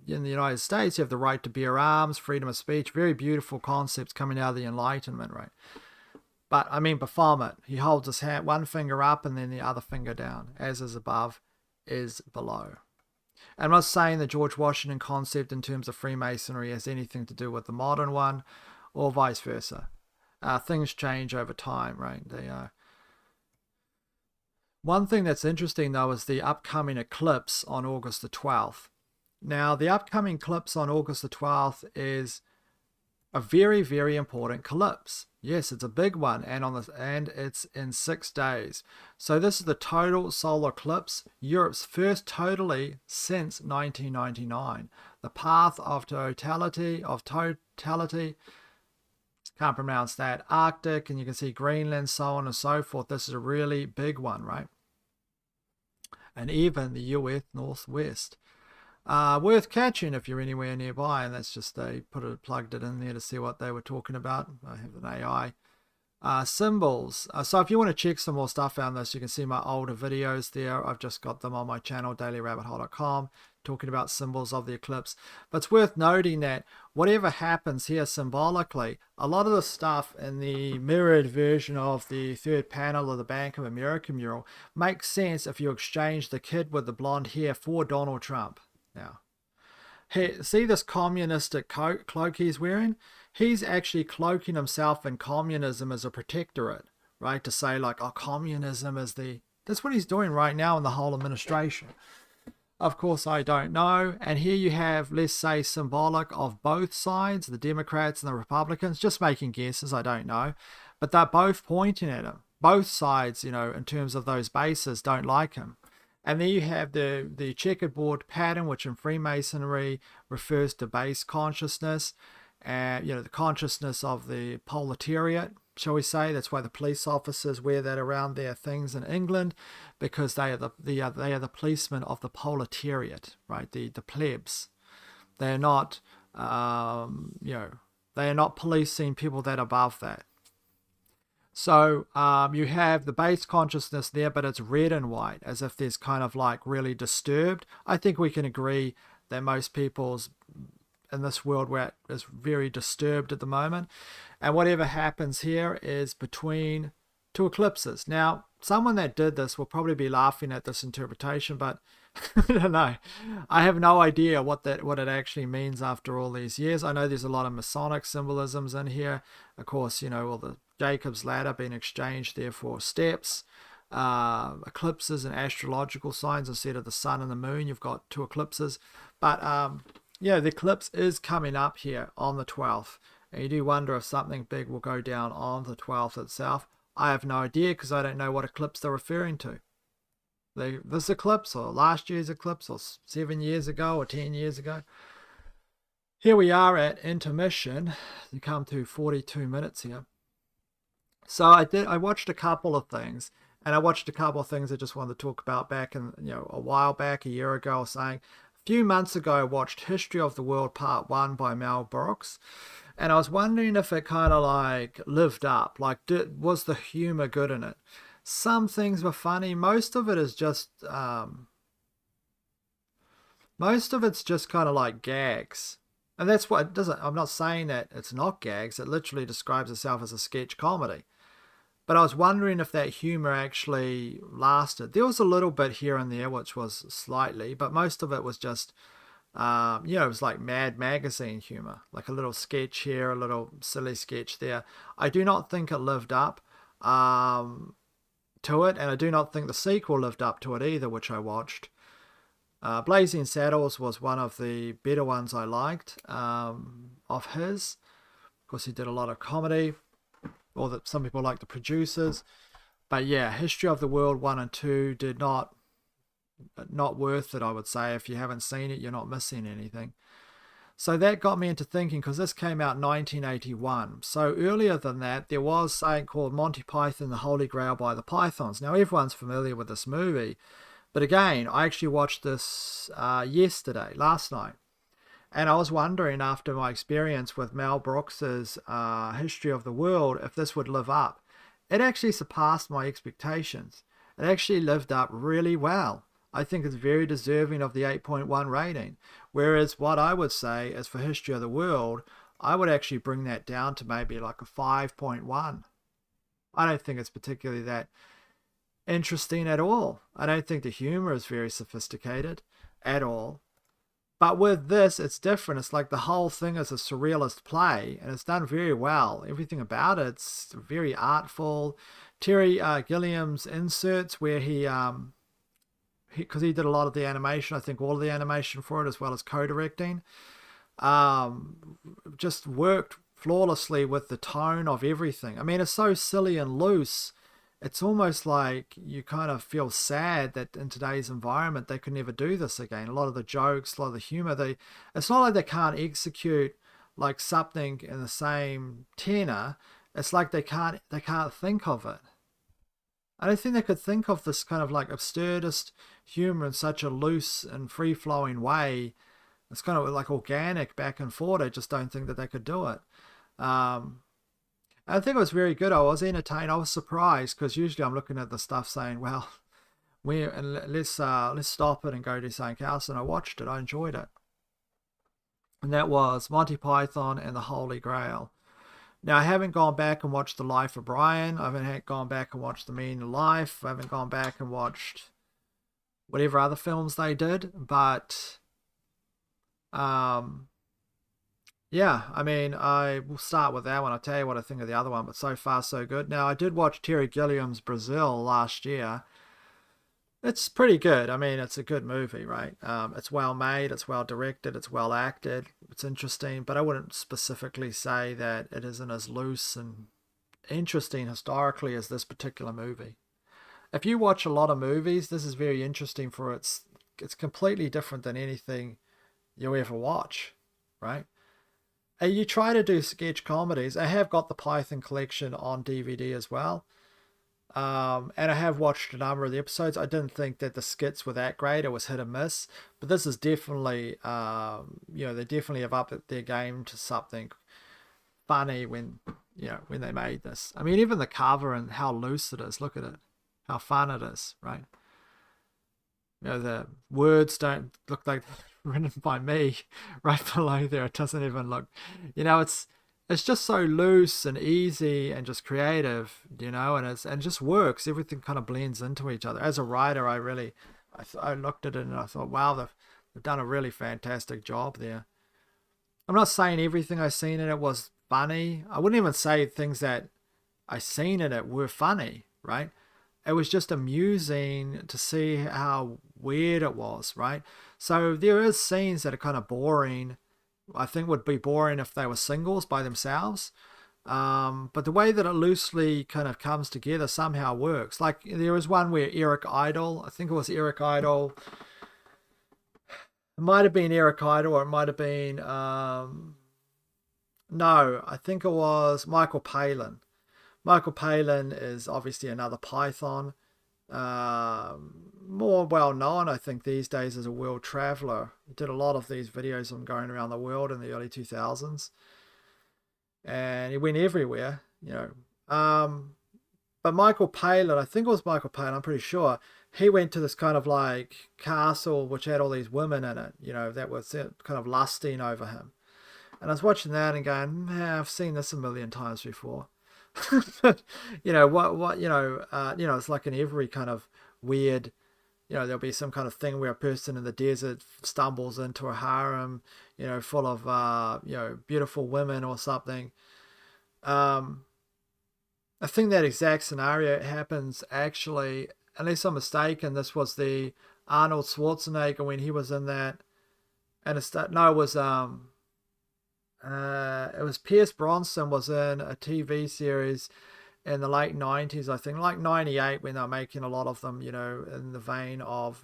in the United States, you have the right to bear arms, freedom of speech, very beautiful concepts coming out of the Enlightenment, right? But I mean, Baphomet, he holds his hand, one finger up and then the other finger down. As is above, is below. I'm not saying the George Washington concept in terms of Freemasonry has anything to do with the modern one, or vice versa. Things change over time, right? One thing that's interesting, though, is the upcoming eclipse on August the 12th. Now, the upcoming eclipse on August the 12th is a very, very important eclipse. Yes, it's a big one, and it's in 6 days. So this is the total solar eclipse, Europe's first totally since 1999. the path of totality, can't pronounce that, Arctic, and you can see Greenland, so on and so forth. This is a really big one, right? And even the US Northwest. Worth catching if you're anywhere nearby, and that's just, they plugged it in there to see what they were talking about. I have an AI. Symbols. So if you want to check some more stuff on this, you can see my older videos there. I've just got them on my channel, dailyrabbithole.com, talking about symbols of the eclipse. But it's worth noting that whatever happens here symbolically, a lot of the stuff in the mirrored version of the third panel of the Bank of America mural makes sense if you exchange the kid with the blonde hair for Donald Trump. Now, hey, see this communistic cloak he's wearing? He's actually cloaking himself in communism as a protectorate, right? To say like, oh, communism is the... That's what he's doing right now in the whole administration. Of course, I don't know. And here you have, let's say, symbolic of both sides, the Democrats and the Republicans, just making guesses, I don't know. But they're both pointing at him. Both sides, you know, in terms of those bases, don't like him. And then you have the checkerboard pattern, which in Freemasonry refers to base consciousness. You know, the consciousness of the proletariat, shall we say. That's why the police officers wear that around their things in England, because they are the policemen of the proletariat, right? The plebs. They are not, you know, they are not policing people that are above that. So you have the base consciousness there, but it's red and white, as if there's kind of like really disturbed. I think we can agree that most people's in this world where it is very disturbed at the moment. And whatever happens here is between two eclipses. Now, someone that did this will probably be laughing at this interpretation, but I don't know. I have no idea what it actually means after all these years. I know there's a lot of Masonic symbolisms in here. Of course, you know, all the Jacob's ladder being exchanged there for steps. Eclipses and astrological signs. Instead of the sun and the moon, you've got two eclipses. But yeah, the eclipse is coming up here on the 12th. And you do wonder if something big will go down on the 12th itself. I have no idea, because I don't know what eclipse they're referring to. This eclipse, or last year's eclipse, or 7 years ago, or 10 years ago. Here we are at intermission. You come to 42 minutes here. So I watched a couple of things. And I watched a couple of things I just wanted to talk about back in, you know, a while back, a year ago, saying... A few months ago, I watched History of the World Part 1 by Mel Brooks, and I was wondering if it kind of like lived up, like was the humor good in it? Some things were funny. Most of it is just, most of it's just kind of like gags. And that's what it doesn't, I'm not saying that it's not gags, it literally describes itself as a sketch comedy. But I was wondering if that humor actually lasted. There was a little bit here and there, which was slightly, but most of it was just, you know, it was like Mad Magazine humor, like a little sketch here, a little silly sketch there. I do not think it lived up to it, and I do not think the sequel lived up to it either, which I watched. Blazing Saddles was one of the better ones I liked of his. Of course, he did a lot of comedy. Or that some people like the producers. But yeah, History of the World 1 and 2 did not worth it, I would say. If you haven't seen it, you're not missing anything. So that got me into thinking, because this came out in 1981. So earlier than that, there was something called Monty Python, the Holy Grail by the Pythons. Now, everyone's familiar with this movie. But again, I actually watched this last night. And I was wondering, after my experience with Mel Brooks's History of the World, if this would live up. It actually surpassed my expectations. It actually lived up really well. I think it's very deserving of the 8.1 rating. Whereas what I would say is for History of the World, I would actually bring that down to maybe like a 5.1. I don't think it's particularly that interesting at all. I don't think the humor is very sophisticated at all. But with this, it's different. It's like the whole thing is a surrealist play, and it's done very well. Everything about it's very artful. Terry Gilliam's inserts, where because he did a lot of the animation, I think all of the animation for it, as well as co-directing, just worked flawlessly with the tone of everything. I mean, it's so silly and loose it's almost like you kind of feel sad that in today's environment they could never do this again. A lot of the jokes, a lot of the humor, it's not like they can't execute like something in the same tenor. It's like they can't think of it. I don't think they could think of this kind of like absurdist humor in such a loose and free flowing way. It's kind of like organic back and forth. I just don't think that they could do it. I think it was very good. I was entertained. I was surprised because usually I'm looking at the stuff saying, well, let's stop it and go do something else. And I watched it. I enjoyed it. And that was Monty Python and the Holy Grail. Now, I haven't gone back and watched The Life of Brian. I haven't gone back and watched The Meaning of Life. I haven't gone back and watched whatever other films they did. But, yeah, I mean, I will start with that one. I'll tell you what I think of the other one. But so far, so good. Now, I did watch Terry Gilliam's Brazil last year. It's pretty good. I mean, it's a good movie, right? It's well made, it's well directed, it's well acted, it's interesting, but I wouldn't specifically say that it isn't as loose and interesting historically as this particular movie. If you watch a lot of movies, this is very interesting for it's completely different than anything you'll ever watch, right? And you try to do sketch comedies. I have got the Python collection on DVD as well. And I have watched a number of the episodes. I didn't think that the skits were that great. It was hit and miss. But this is definitely, they definitely have upped their game to something funny when they made this. I mean, even the cover and how loose it is. Look at it. How fun it is, right? The words don't look like written by me right below there. It doesn't even look, it's just so loose and easy and just creative, and it just works. Everything kind of blends into each other. As a writer, I looked at it and I thought, wow, they've done a really fantastic job there. I'm not saying everything I seen in it was funny. I wouldn't even say things that I seen in it were funny, right? It was just amusing to see how weird it was, right? So there is scenes that are kind of boring. I think would be boring if they were singles by themselves. But the way that it loosely kind of comes together somehow works. Like there was one where Eric Idle, I think it was Eric Idle. It might have been Eric Idle or it might have been, no, I think it was Michael Palin. Michael Palin is obviously another Python. More well known, I think, these days as a world traveler. He did a lot of these videos on going around the world in the early 2000s. And he went everywhere, But Michael Palin, I think it was Michael Palin, I'm pretty sure, he went to this kind of like castle which had all these women in it, that was kind of lusting over him. And I was watching that and going, man, I've seen this a million times before. But it's like in every kind of weird, there'll be some kind of thing where a person in the desert stumbles into a harem, full of beautiful women or something. I think that exact scenario happens actually, unless I'm mistaken, this was the Arnold Schwarzenegger when he was in that, and it was Pierce Bronson was in a TV series in the late 90s, I think, like 98, when they were making a lot of them, in the vein of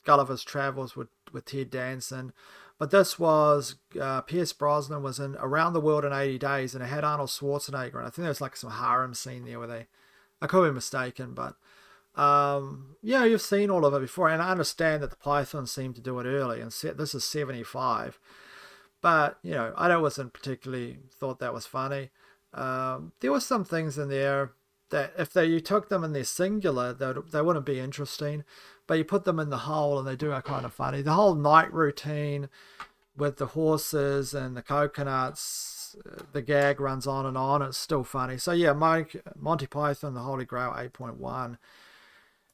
Gulliver's Travels with Ted Danson. But this was, Pierce Brosnan was in Around the World in 80 Days, and it had Arnold Schwarzenegger, and I think there was like some harem scene there where I could be mistaken, but you've seen all of it before, and I understand that the Pythons seem to do it early, and this is 75. But, I wasn't particularly thought that was funny. There were some things in there that if you took them in their singular, they wouldn't be interesting. But you put them in the whole and they do are kind of funny. The whole night routine with the horses and the coconuts, the gag runs on and on. It's still funny. So yeah, Monty Python, The Holy Grail 8.1.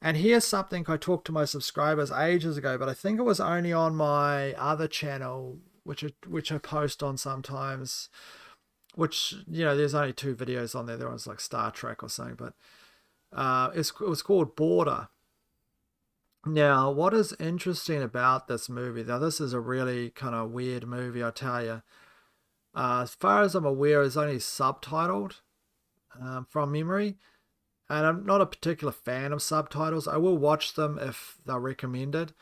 And here's something I talked to my subscribers ages ago, but I think it was only on my other channel, which I post on sometimes, which, there's only 2 videos on there. There was like Star Trek or something, but it was called Border. Now, what is interesting about this movie, now this is a really kind of weird movie, I'll tell you. As far as I'm aware, it's only subtitled from memory. And I'm not a particular fan of subtitles. I will watch them if they're recommended.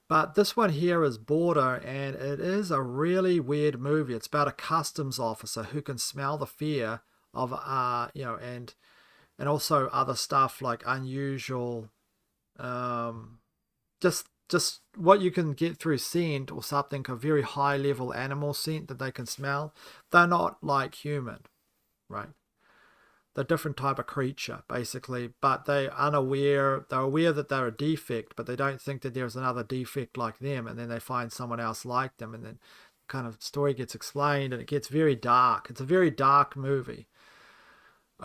But this one here is Border, and it is a really weird movie. It's about a customs officer who can smell the fear of, and also other stuff like unusual, just what you can get through scent or something, a very high level animal scent that they can smell. They're not like human, right? They're a different type of creature, basically, but they're aware that they're a defect, but they don't think that there's another defect like them, and then they find someone else like them, and then kind of story gets explained, and it gets very dark. It's a very dark movie,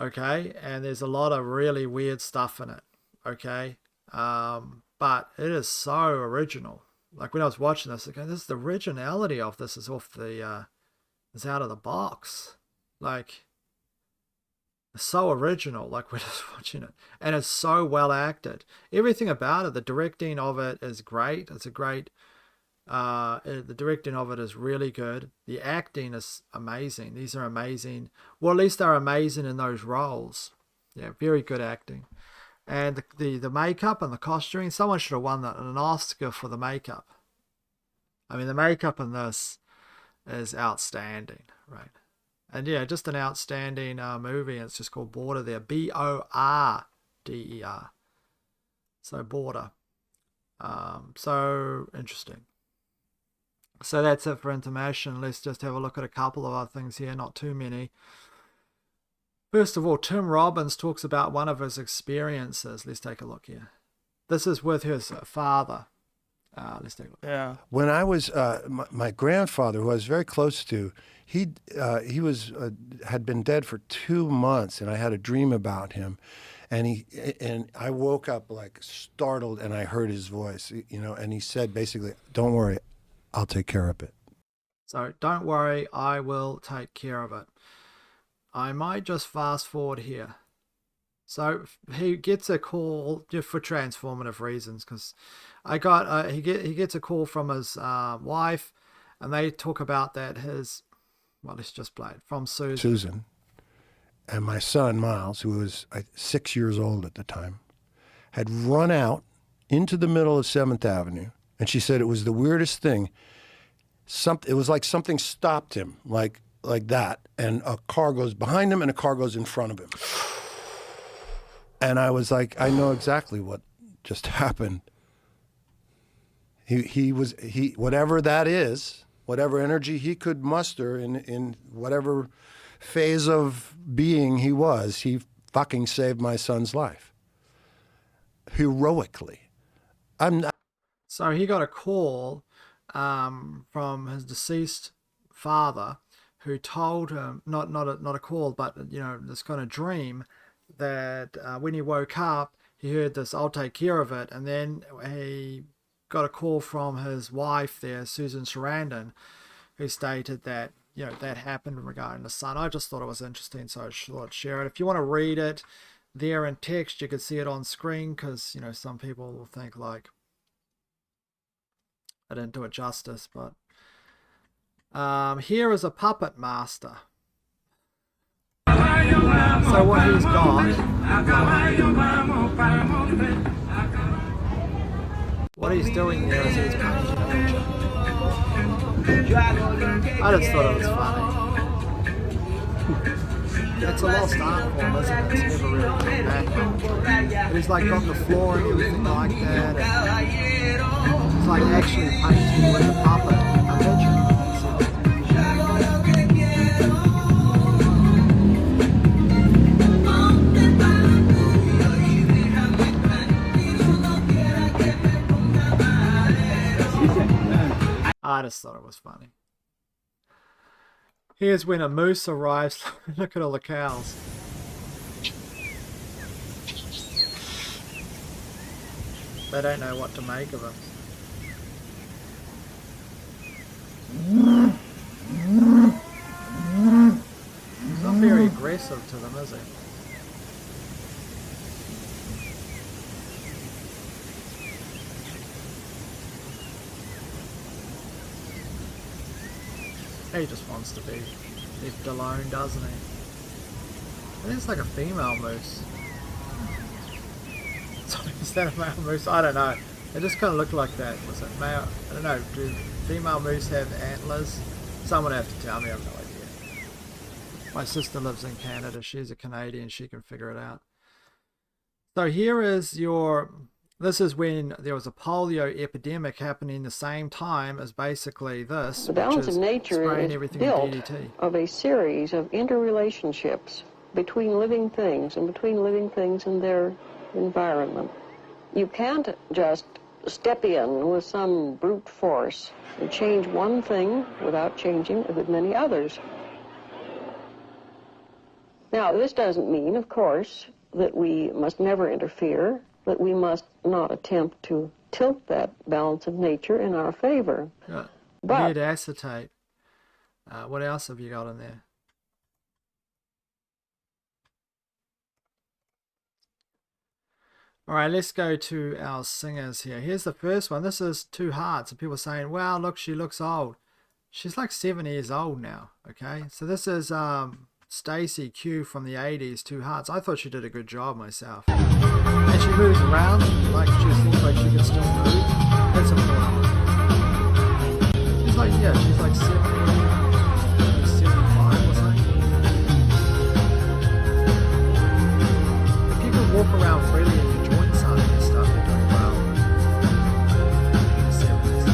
okay? And there's a lot of really weird stuff in it, okay? But it is so original. Like when I was watching this, okay, this the originality of this is off the, is out of the box. Like, it's so original, like we're just watching it. And it's so well acted. Everything about it, the directing of it is great. It's a great, the directing of it is really good. The acting is amazing. These are amazing. Well, at least they're amazing in those roles. Yeah, very good acting. And the makeup and the costuming, someone should have won an Oscar for the makeup. I mean, the makeup in this is outstanding, right? And yeah, just an outstanding movie. It's just called Border there. Border. So Border. So interesting. So that's it for information. Let's just have a look at a couple of other things here, not too many. First of all, Tim Robbins talks about one of his experiences. Let's take a look here. This is with his father. Let's take a look. Yeah. When I was, my grandfather, who I was very close to, he was had been dead for 2 months, and I had a dream about him, and I woke up like startled, and I heard his voice, and he said basically, "Don't worry, I'll take care of it." So don't worry, I will take care of it. I might just fast forward here. So he gets a call just for transformative reasons, because he gets a call from his wife, and they talk about that let's just play it from Susan. And my son Miles, who was 6 years old at the time, had run out into the middle of 7th Avenue, and she said it was the weirdest thing. It was like something stopped him, like that, and a car goes behind him and a car goes in front of him. And I was like, I know exactly what just happened. He whatever that is, whatever energy he could muster in whatever phase of being he was, he fucking saved my son's life. Heroically. So he got a call from his deceased father, who told him, not a call, but this kind of dream, that when he woke up, he heard this, "I'll take care of it," and then he got a call from his wife there, Susan Sarandon, who stated that that happened regarding the son. I just thought it was interesting, so I thought I'd share it. If you want to read it there in text, you can see it on screen, because some people will think like I didn't do it justice, but here is a puppet master. So what he's got, what he's doing there is he's painting a picture. I just thought it was funny. It's a lost art form, isn't it? It's never really come back. But he's like got the floor and everything like that. And it's like actually painting with a puppet a picture. I just thought it was funny. Here's when a moose arrives. Look at all the cows. They don't know what to make of him. He's not very aggressive to them, is he? He just wants to be left alone, doesn't he? It is like a female moose. Is that a male moose? I don't know. It just kind of looked like that. Was it male? I don't know. Do female moose have antlers? Someone have to tell me. I have no idea. My sister lives in Canada. She's a Canadian. She can figure it out. So here is your... This is when there was a polio epidemic happening the same time as basically this. The balance of nature is built DDT. of a series of interrelationships between living things and between living things and their environment. You can't just step in with some brute force and change one thing without changing a good many others. Now, this doesn't mean, of course, that we must never interfere, that we must not attempt to tilt that balance of nature in our favor. Yeah. But lead acetate. What else have you got in there? All right, let's go to our singers here. Here's the first one. This is Two Hearts. And people are saying, wow, look, she looks old. She's like 7 years old now, okay? So this is Stacey Q from the 80s, Two Hearts. I thought she did a good job myself. And she moves around like she seems like she can still move. That's important. She's like, yeah, she's like 75 or something. If you can walk around freely and your joints aren't and stuff, you're doing well. In the 70s.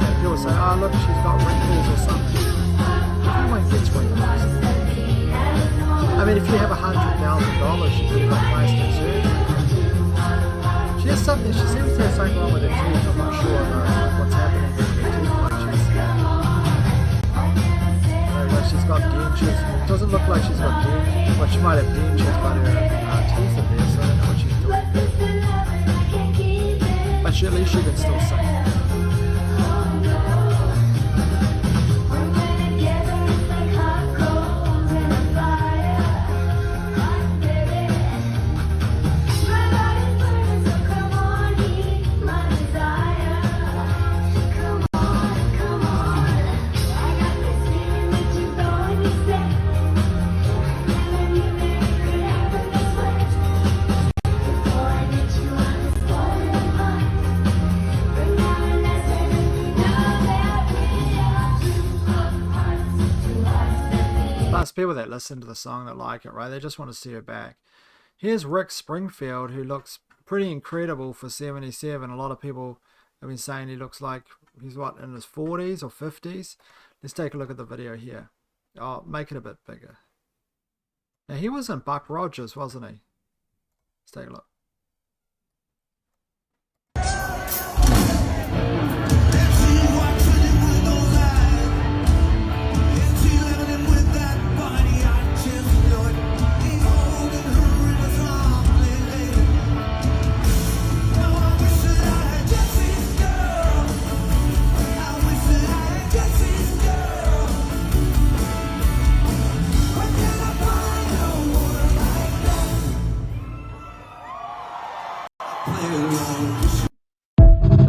And people say, oh look, she's got wrinkles or something. Everyone gets wrinkles. I mean, if you have $100,000, you could have got plastic surgery. She has something, she seems to have something wrong with her teeth. I'm not sure like what's happening with her teeth. Like she's got dentures. It doesn't look like she's got dentures. Well, she might have dentures, but her teeth are there, so I don't know what she's doing. But at least she can still sing. People that listen to the song that like it, right? They just want to see her back. Here's Rick Springfield, who looks pretty incredible for 77. A lot of people have been saying he looks like he's what, in his 40s or 50s. Let's take a look at the video here. Oh, make it a bit bigger. Now he was in Buck Rogers, wasn't he? Let's take a look.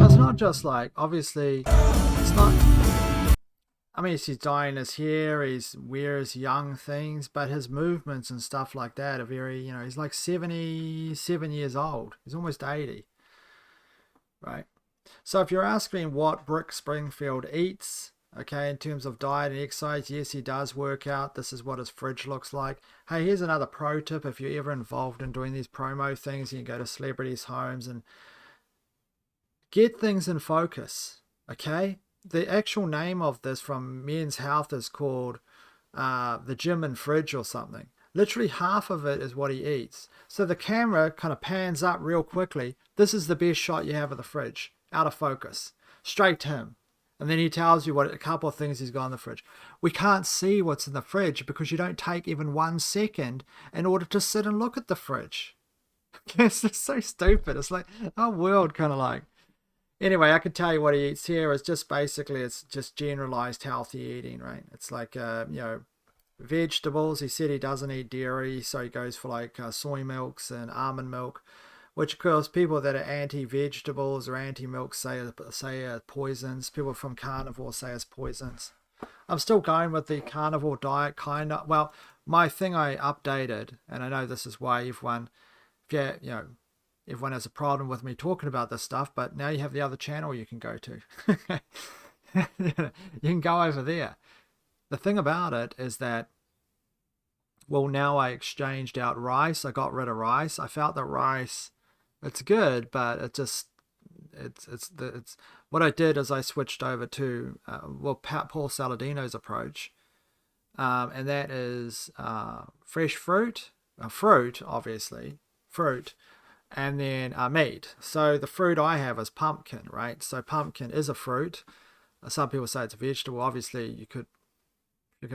It's not just like, obviously, it's not, I mean, he's dyeing his hair, he wears young things, but his movements and stuff like that are very, you know, he's like 77 years old. He's almost 80, right? So if you're asking what Rick Springfield eats, okay, in terms of diet and exercise, yes, he does work out. This is what his fridge looks like. Hey, here's another pro tip. If you're ever involved in doing these promo things, you can go to celebrities' homes and get things in focus, okay? The actual name of this from Men's Health is called the gym and fridge or something. Literally half of it is what he eats. So the camera kind of pans up real quickly. This is the best shot you have of the fridge, out of focus, straight to him. And then he tells you what a couple of things he's got in the fridge. We can't see what's in the fridge because you don't take even 1 second in order to sit and look at the fridge. It's just so stupid. It's like our world kind of like. Anyway, I can tell you what he eats here. It's just basically, it's just generalized healthy eating, right? It's like, you know, vegetables. He said he doesn't eat dairy, so he goes for like soy milks and almond milk, which of course people that are anti-vegetables or anti-milk say are poisons. People from carnivore say it's poisons. I'm still going with the carnivore diet, kind of. Well, my thing I updated, and I know this is why everyone, everyone has a problem with me talking about this stuff, but now you have the other channel you can go to. You can go over there. The thing about it is that, well, now I exchanged out rice. I got rid of rice. I felt that rice, it's good, but it's what I did is I switched over to Paul Saladino's approach, and that is fresh fruit, obviously, and then meat. So the fruit I have is pumpkin, right? So pumpkin is a fruit. Some people say it's a vegetable. Obviously, you can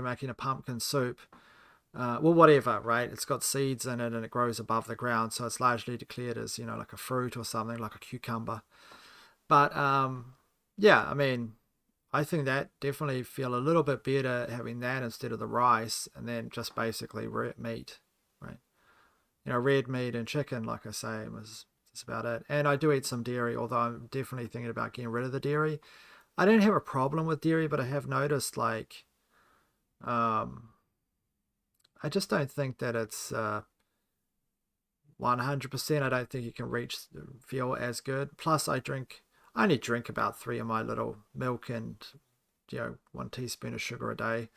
make a pumpkin soup. Well, whatever, right? It's got seeds in it and it grows above the ground, so it's largely declared as, like a fruit or something, like a cucumber. But yeah, I mean, I think that definitely feel a little bit better having that instead of the rice, and then just basically red meat, right? Red meat and chicken, like I say, that's about it. And I do eat some dairy, although I'm definitely thinking about getting rid of the dairy. I don't have a problem with dairy, but I have noticed, like, I just don't think that it's 100%. I don't think you can feel as good. Plus, I only drink about 3 of my little milk and 1 teaspoon of sugar a day.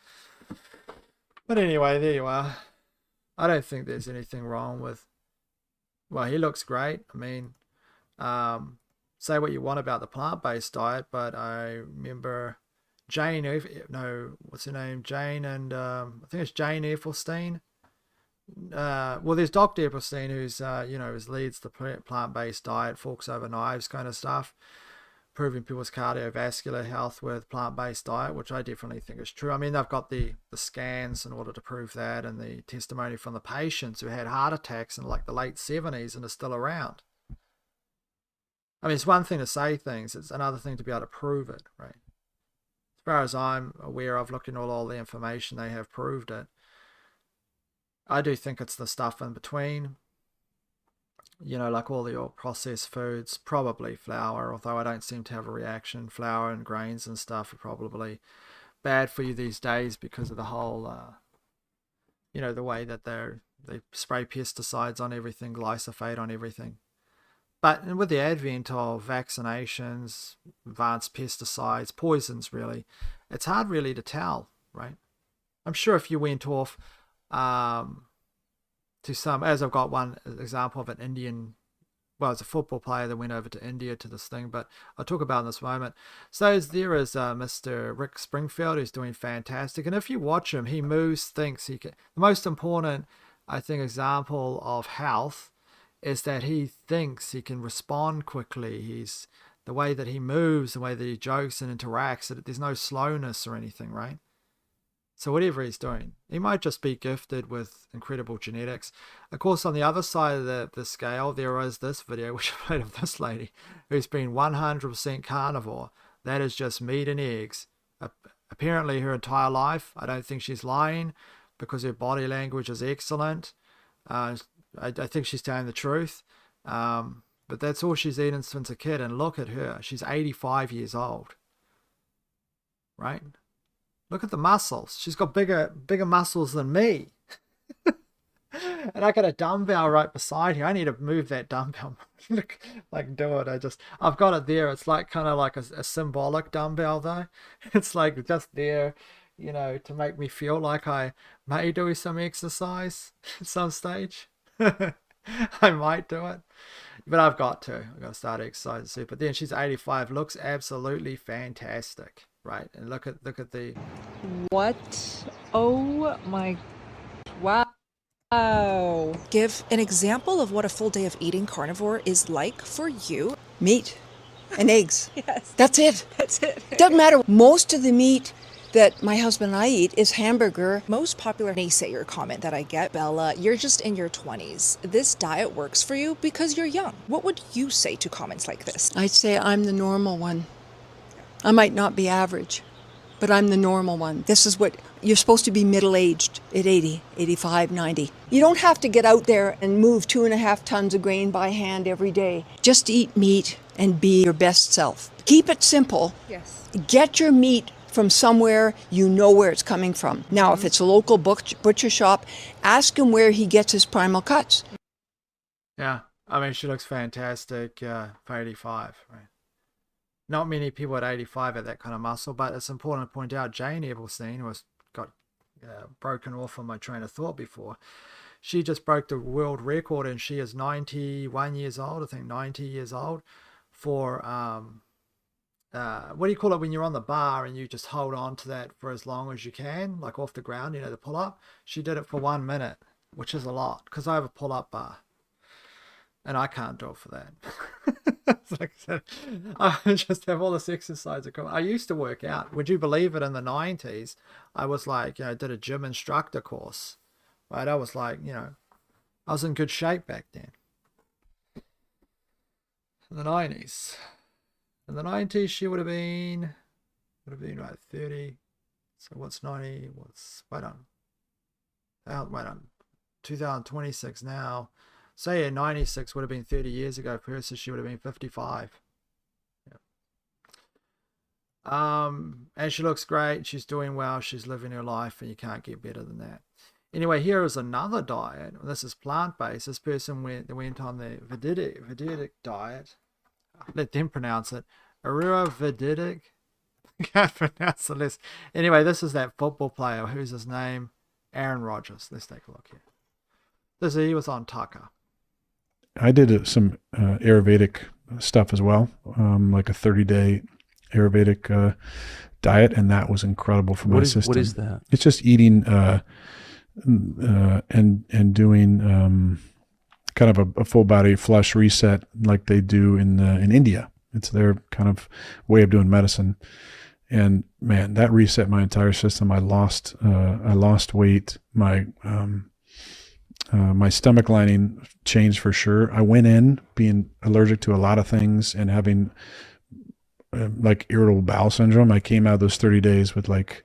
But anyway, there you are. I don't think there's anything wrong with. Well, he looks great. I mean, say what you want about the plant-based diet, but I remember Jane, what's her name? Jane and I think it's Jane Effelstein. Well, there's Dr. Effelstein, who's leads the plant-based diet, forks over knives kind of stuff, improving people's cardiovascular health with plant-based diet, which I definitely think is true. I mean, they've got the scans in order to prove that, and the testimony from the patients who had heart attacks in like the late 70s and are still around. I mean, it's one thing to say things, it's another thing to be able to prove it, right? As far as I'm aware of, looking at all the information, they have proved it. I do think it's the stuff in between, like all the processed foods, probably flour, although I don't seem to have a reaction. Flour and grains and stuff are probably bad for you these days because of the whole, the way that they spray pesticides on everything, glyphosate on everything. But with the advent of vaccinations, advanced pesticides, poisons really, it's hard really to tell, right? I'm sure if you went off to some, as I've got one example of an Indian, well, it's a football player that went over to India to this thing, but I'll talk about in this moment. So there is Mr. Rick Springfield, who's doing fantastic. And if you watch him, he moves, thinks he can. The most important, I think, example of health is that he thinks he can respond quickly. The way that he moves, the way that he jokes and interacts, there's no slowness or anything, right? So whatever he's doing, he might just be gifted with incredible genetics. Of course, on the other side of the scale, there is this video, which I played of this lady, who's been 100% carnivore. That is just meat and eggs. Apparently her entire life. I don't think she's lying, because her body language is excellent. I think she's telling the truth, but that's all she's eaten since a kid. And look at her, she's 85 years old, right? Look at the muscles. She's got bigger muscles than me. And I got a dumbbell right beside here. I need to move that dumbbell. Like do it. I've got it there. It's like kind of like a symbolic dumbbell though. It's like just there, to make me feel like I may do some exercise at some stage. I might do it, but I've got to start exercising soon. But then she's 85, looks absolutely fantastic, right? And look at the what? Oh my, wow. Give an example of what a full day of eating carnivore is like for you. Meat and eggs. Yes. That's it. Doesn't matter. Most of the meat that my husband and I eat is hamburger. Most popular naysayer comment that I get, Bella, you're just in your 20s. This diet works for you because you're young. What would you say to comments like this? I'd say I'm the normal one. I might not be average, but I'm the normal one. This is what you're supposed to be, middle-aged at 80, 85, 90. You don't have to get out there and move 2.5 tons of grain by hand every day. Just eat meat and be your best self. Keep it simple. Yes. Get your meat from somewhere, you know where it's coming from. Now, if it's a local butcher shop, ask him where he gets his primal cuts. Yeah, I mean, she looks fantastic for 85. Right? Not many people at 85 have that kind of muscle, but it's important to point out Jane Evelstein got broken off on my train of thought before. She just broke the world record, and she is 91 years old, I think 90 years old, for what do you call it when you're on the bar and you just hold on to that for as long as you can, like off the ground, you know, the pull-up. She did it for 1 minute, which is a lot, because I have a pull-up bar. And I can't do it for that. Like I said, I just have all this exercise. I used to work out. Would you believe it? In the 90s, I was like, you know, did a gym instructor course. Right? I was like, you know, I was in good shape back then. In the 90s. In the 90s, she would have been like 30. So what's 90? Wait on. 2026 now. Say in 96 would have been 30 years ago for her, so she would have been 55. Yeah. And she looks great. She's doing well. She's living her life, and you can't get better than that. Anyway, here is another diet. This is plant-based. This person went on the Vedic diet. Let them pronounce it. Ayurvedic. Can't pronounce the list. Anyway, this is that football player. Who's his name? Aaron Rodgers. Let's take a look here. He was on Tucker. I did some Ayurvedic stuff as well, like a 30-day Ayurvedic diet, and that was incredible for my system. What is that? It's just eating and doing kind of a full body flush reset like they do in India. It's their kind of way of doing medicine. And man, that reset my entire system. I lost weight. My stomach lining changed for sure. I went in being allergic to a lot of things and having like irritable bowel syndrome. I came out of those 30 days with like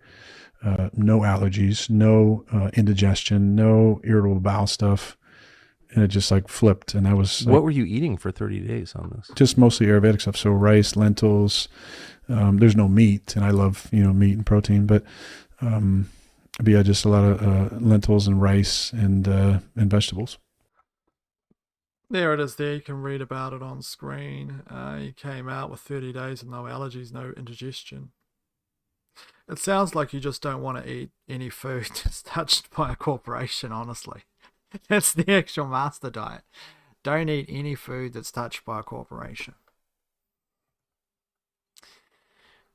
no allergies, no indigestion, no irritable bowel stuff. And it just like flipped. And I was what were you eating for 30 days on this? Just mostly Ayurvedic stuff. So rice, lentils, there's no meat, and I love, meat and protein, but yeah, just a lot of lentils and rice and vegetables. There it is there. You can read about it on screen. He came out with 30 days and no allergies, no indigestion. It sounds like you just don't want to eat any food that's touched by a corporation, honestly. That's the actual master diet. Don't eat any food that's touched by a corporation.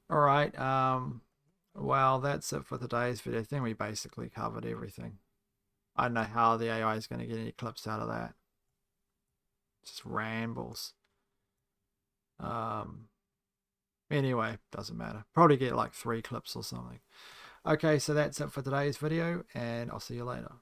All right. Well, that's it for today's video. I think we basically covered everything. I don't know how the AI is going to get any clips out of that. Just rambles. Anyway, doesn't matter. Probably get like 3 clips or something. Okay, so that's it for today's video, and I'll see you later.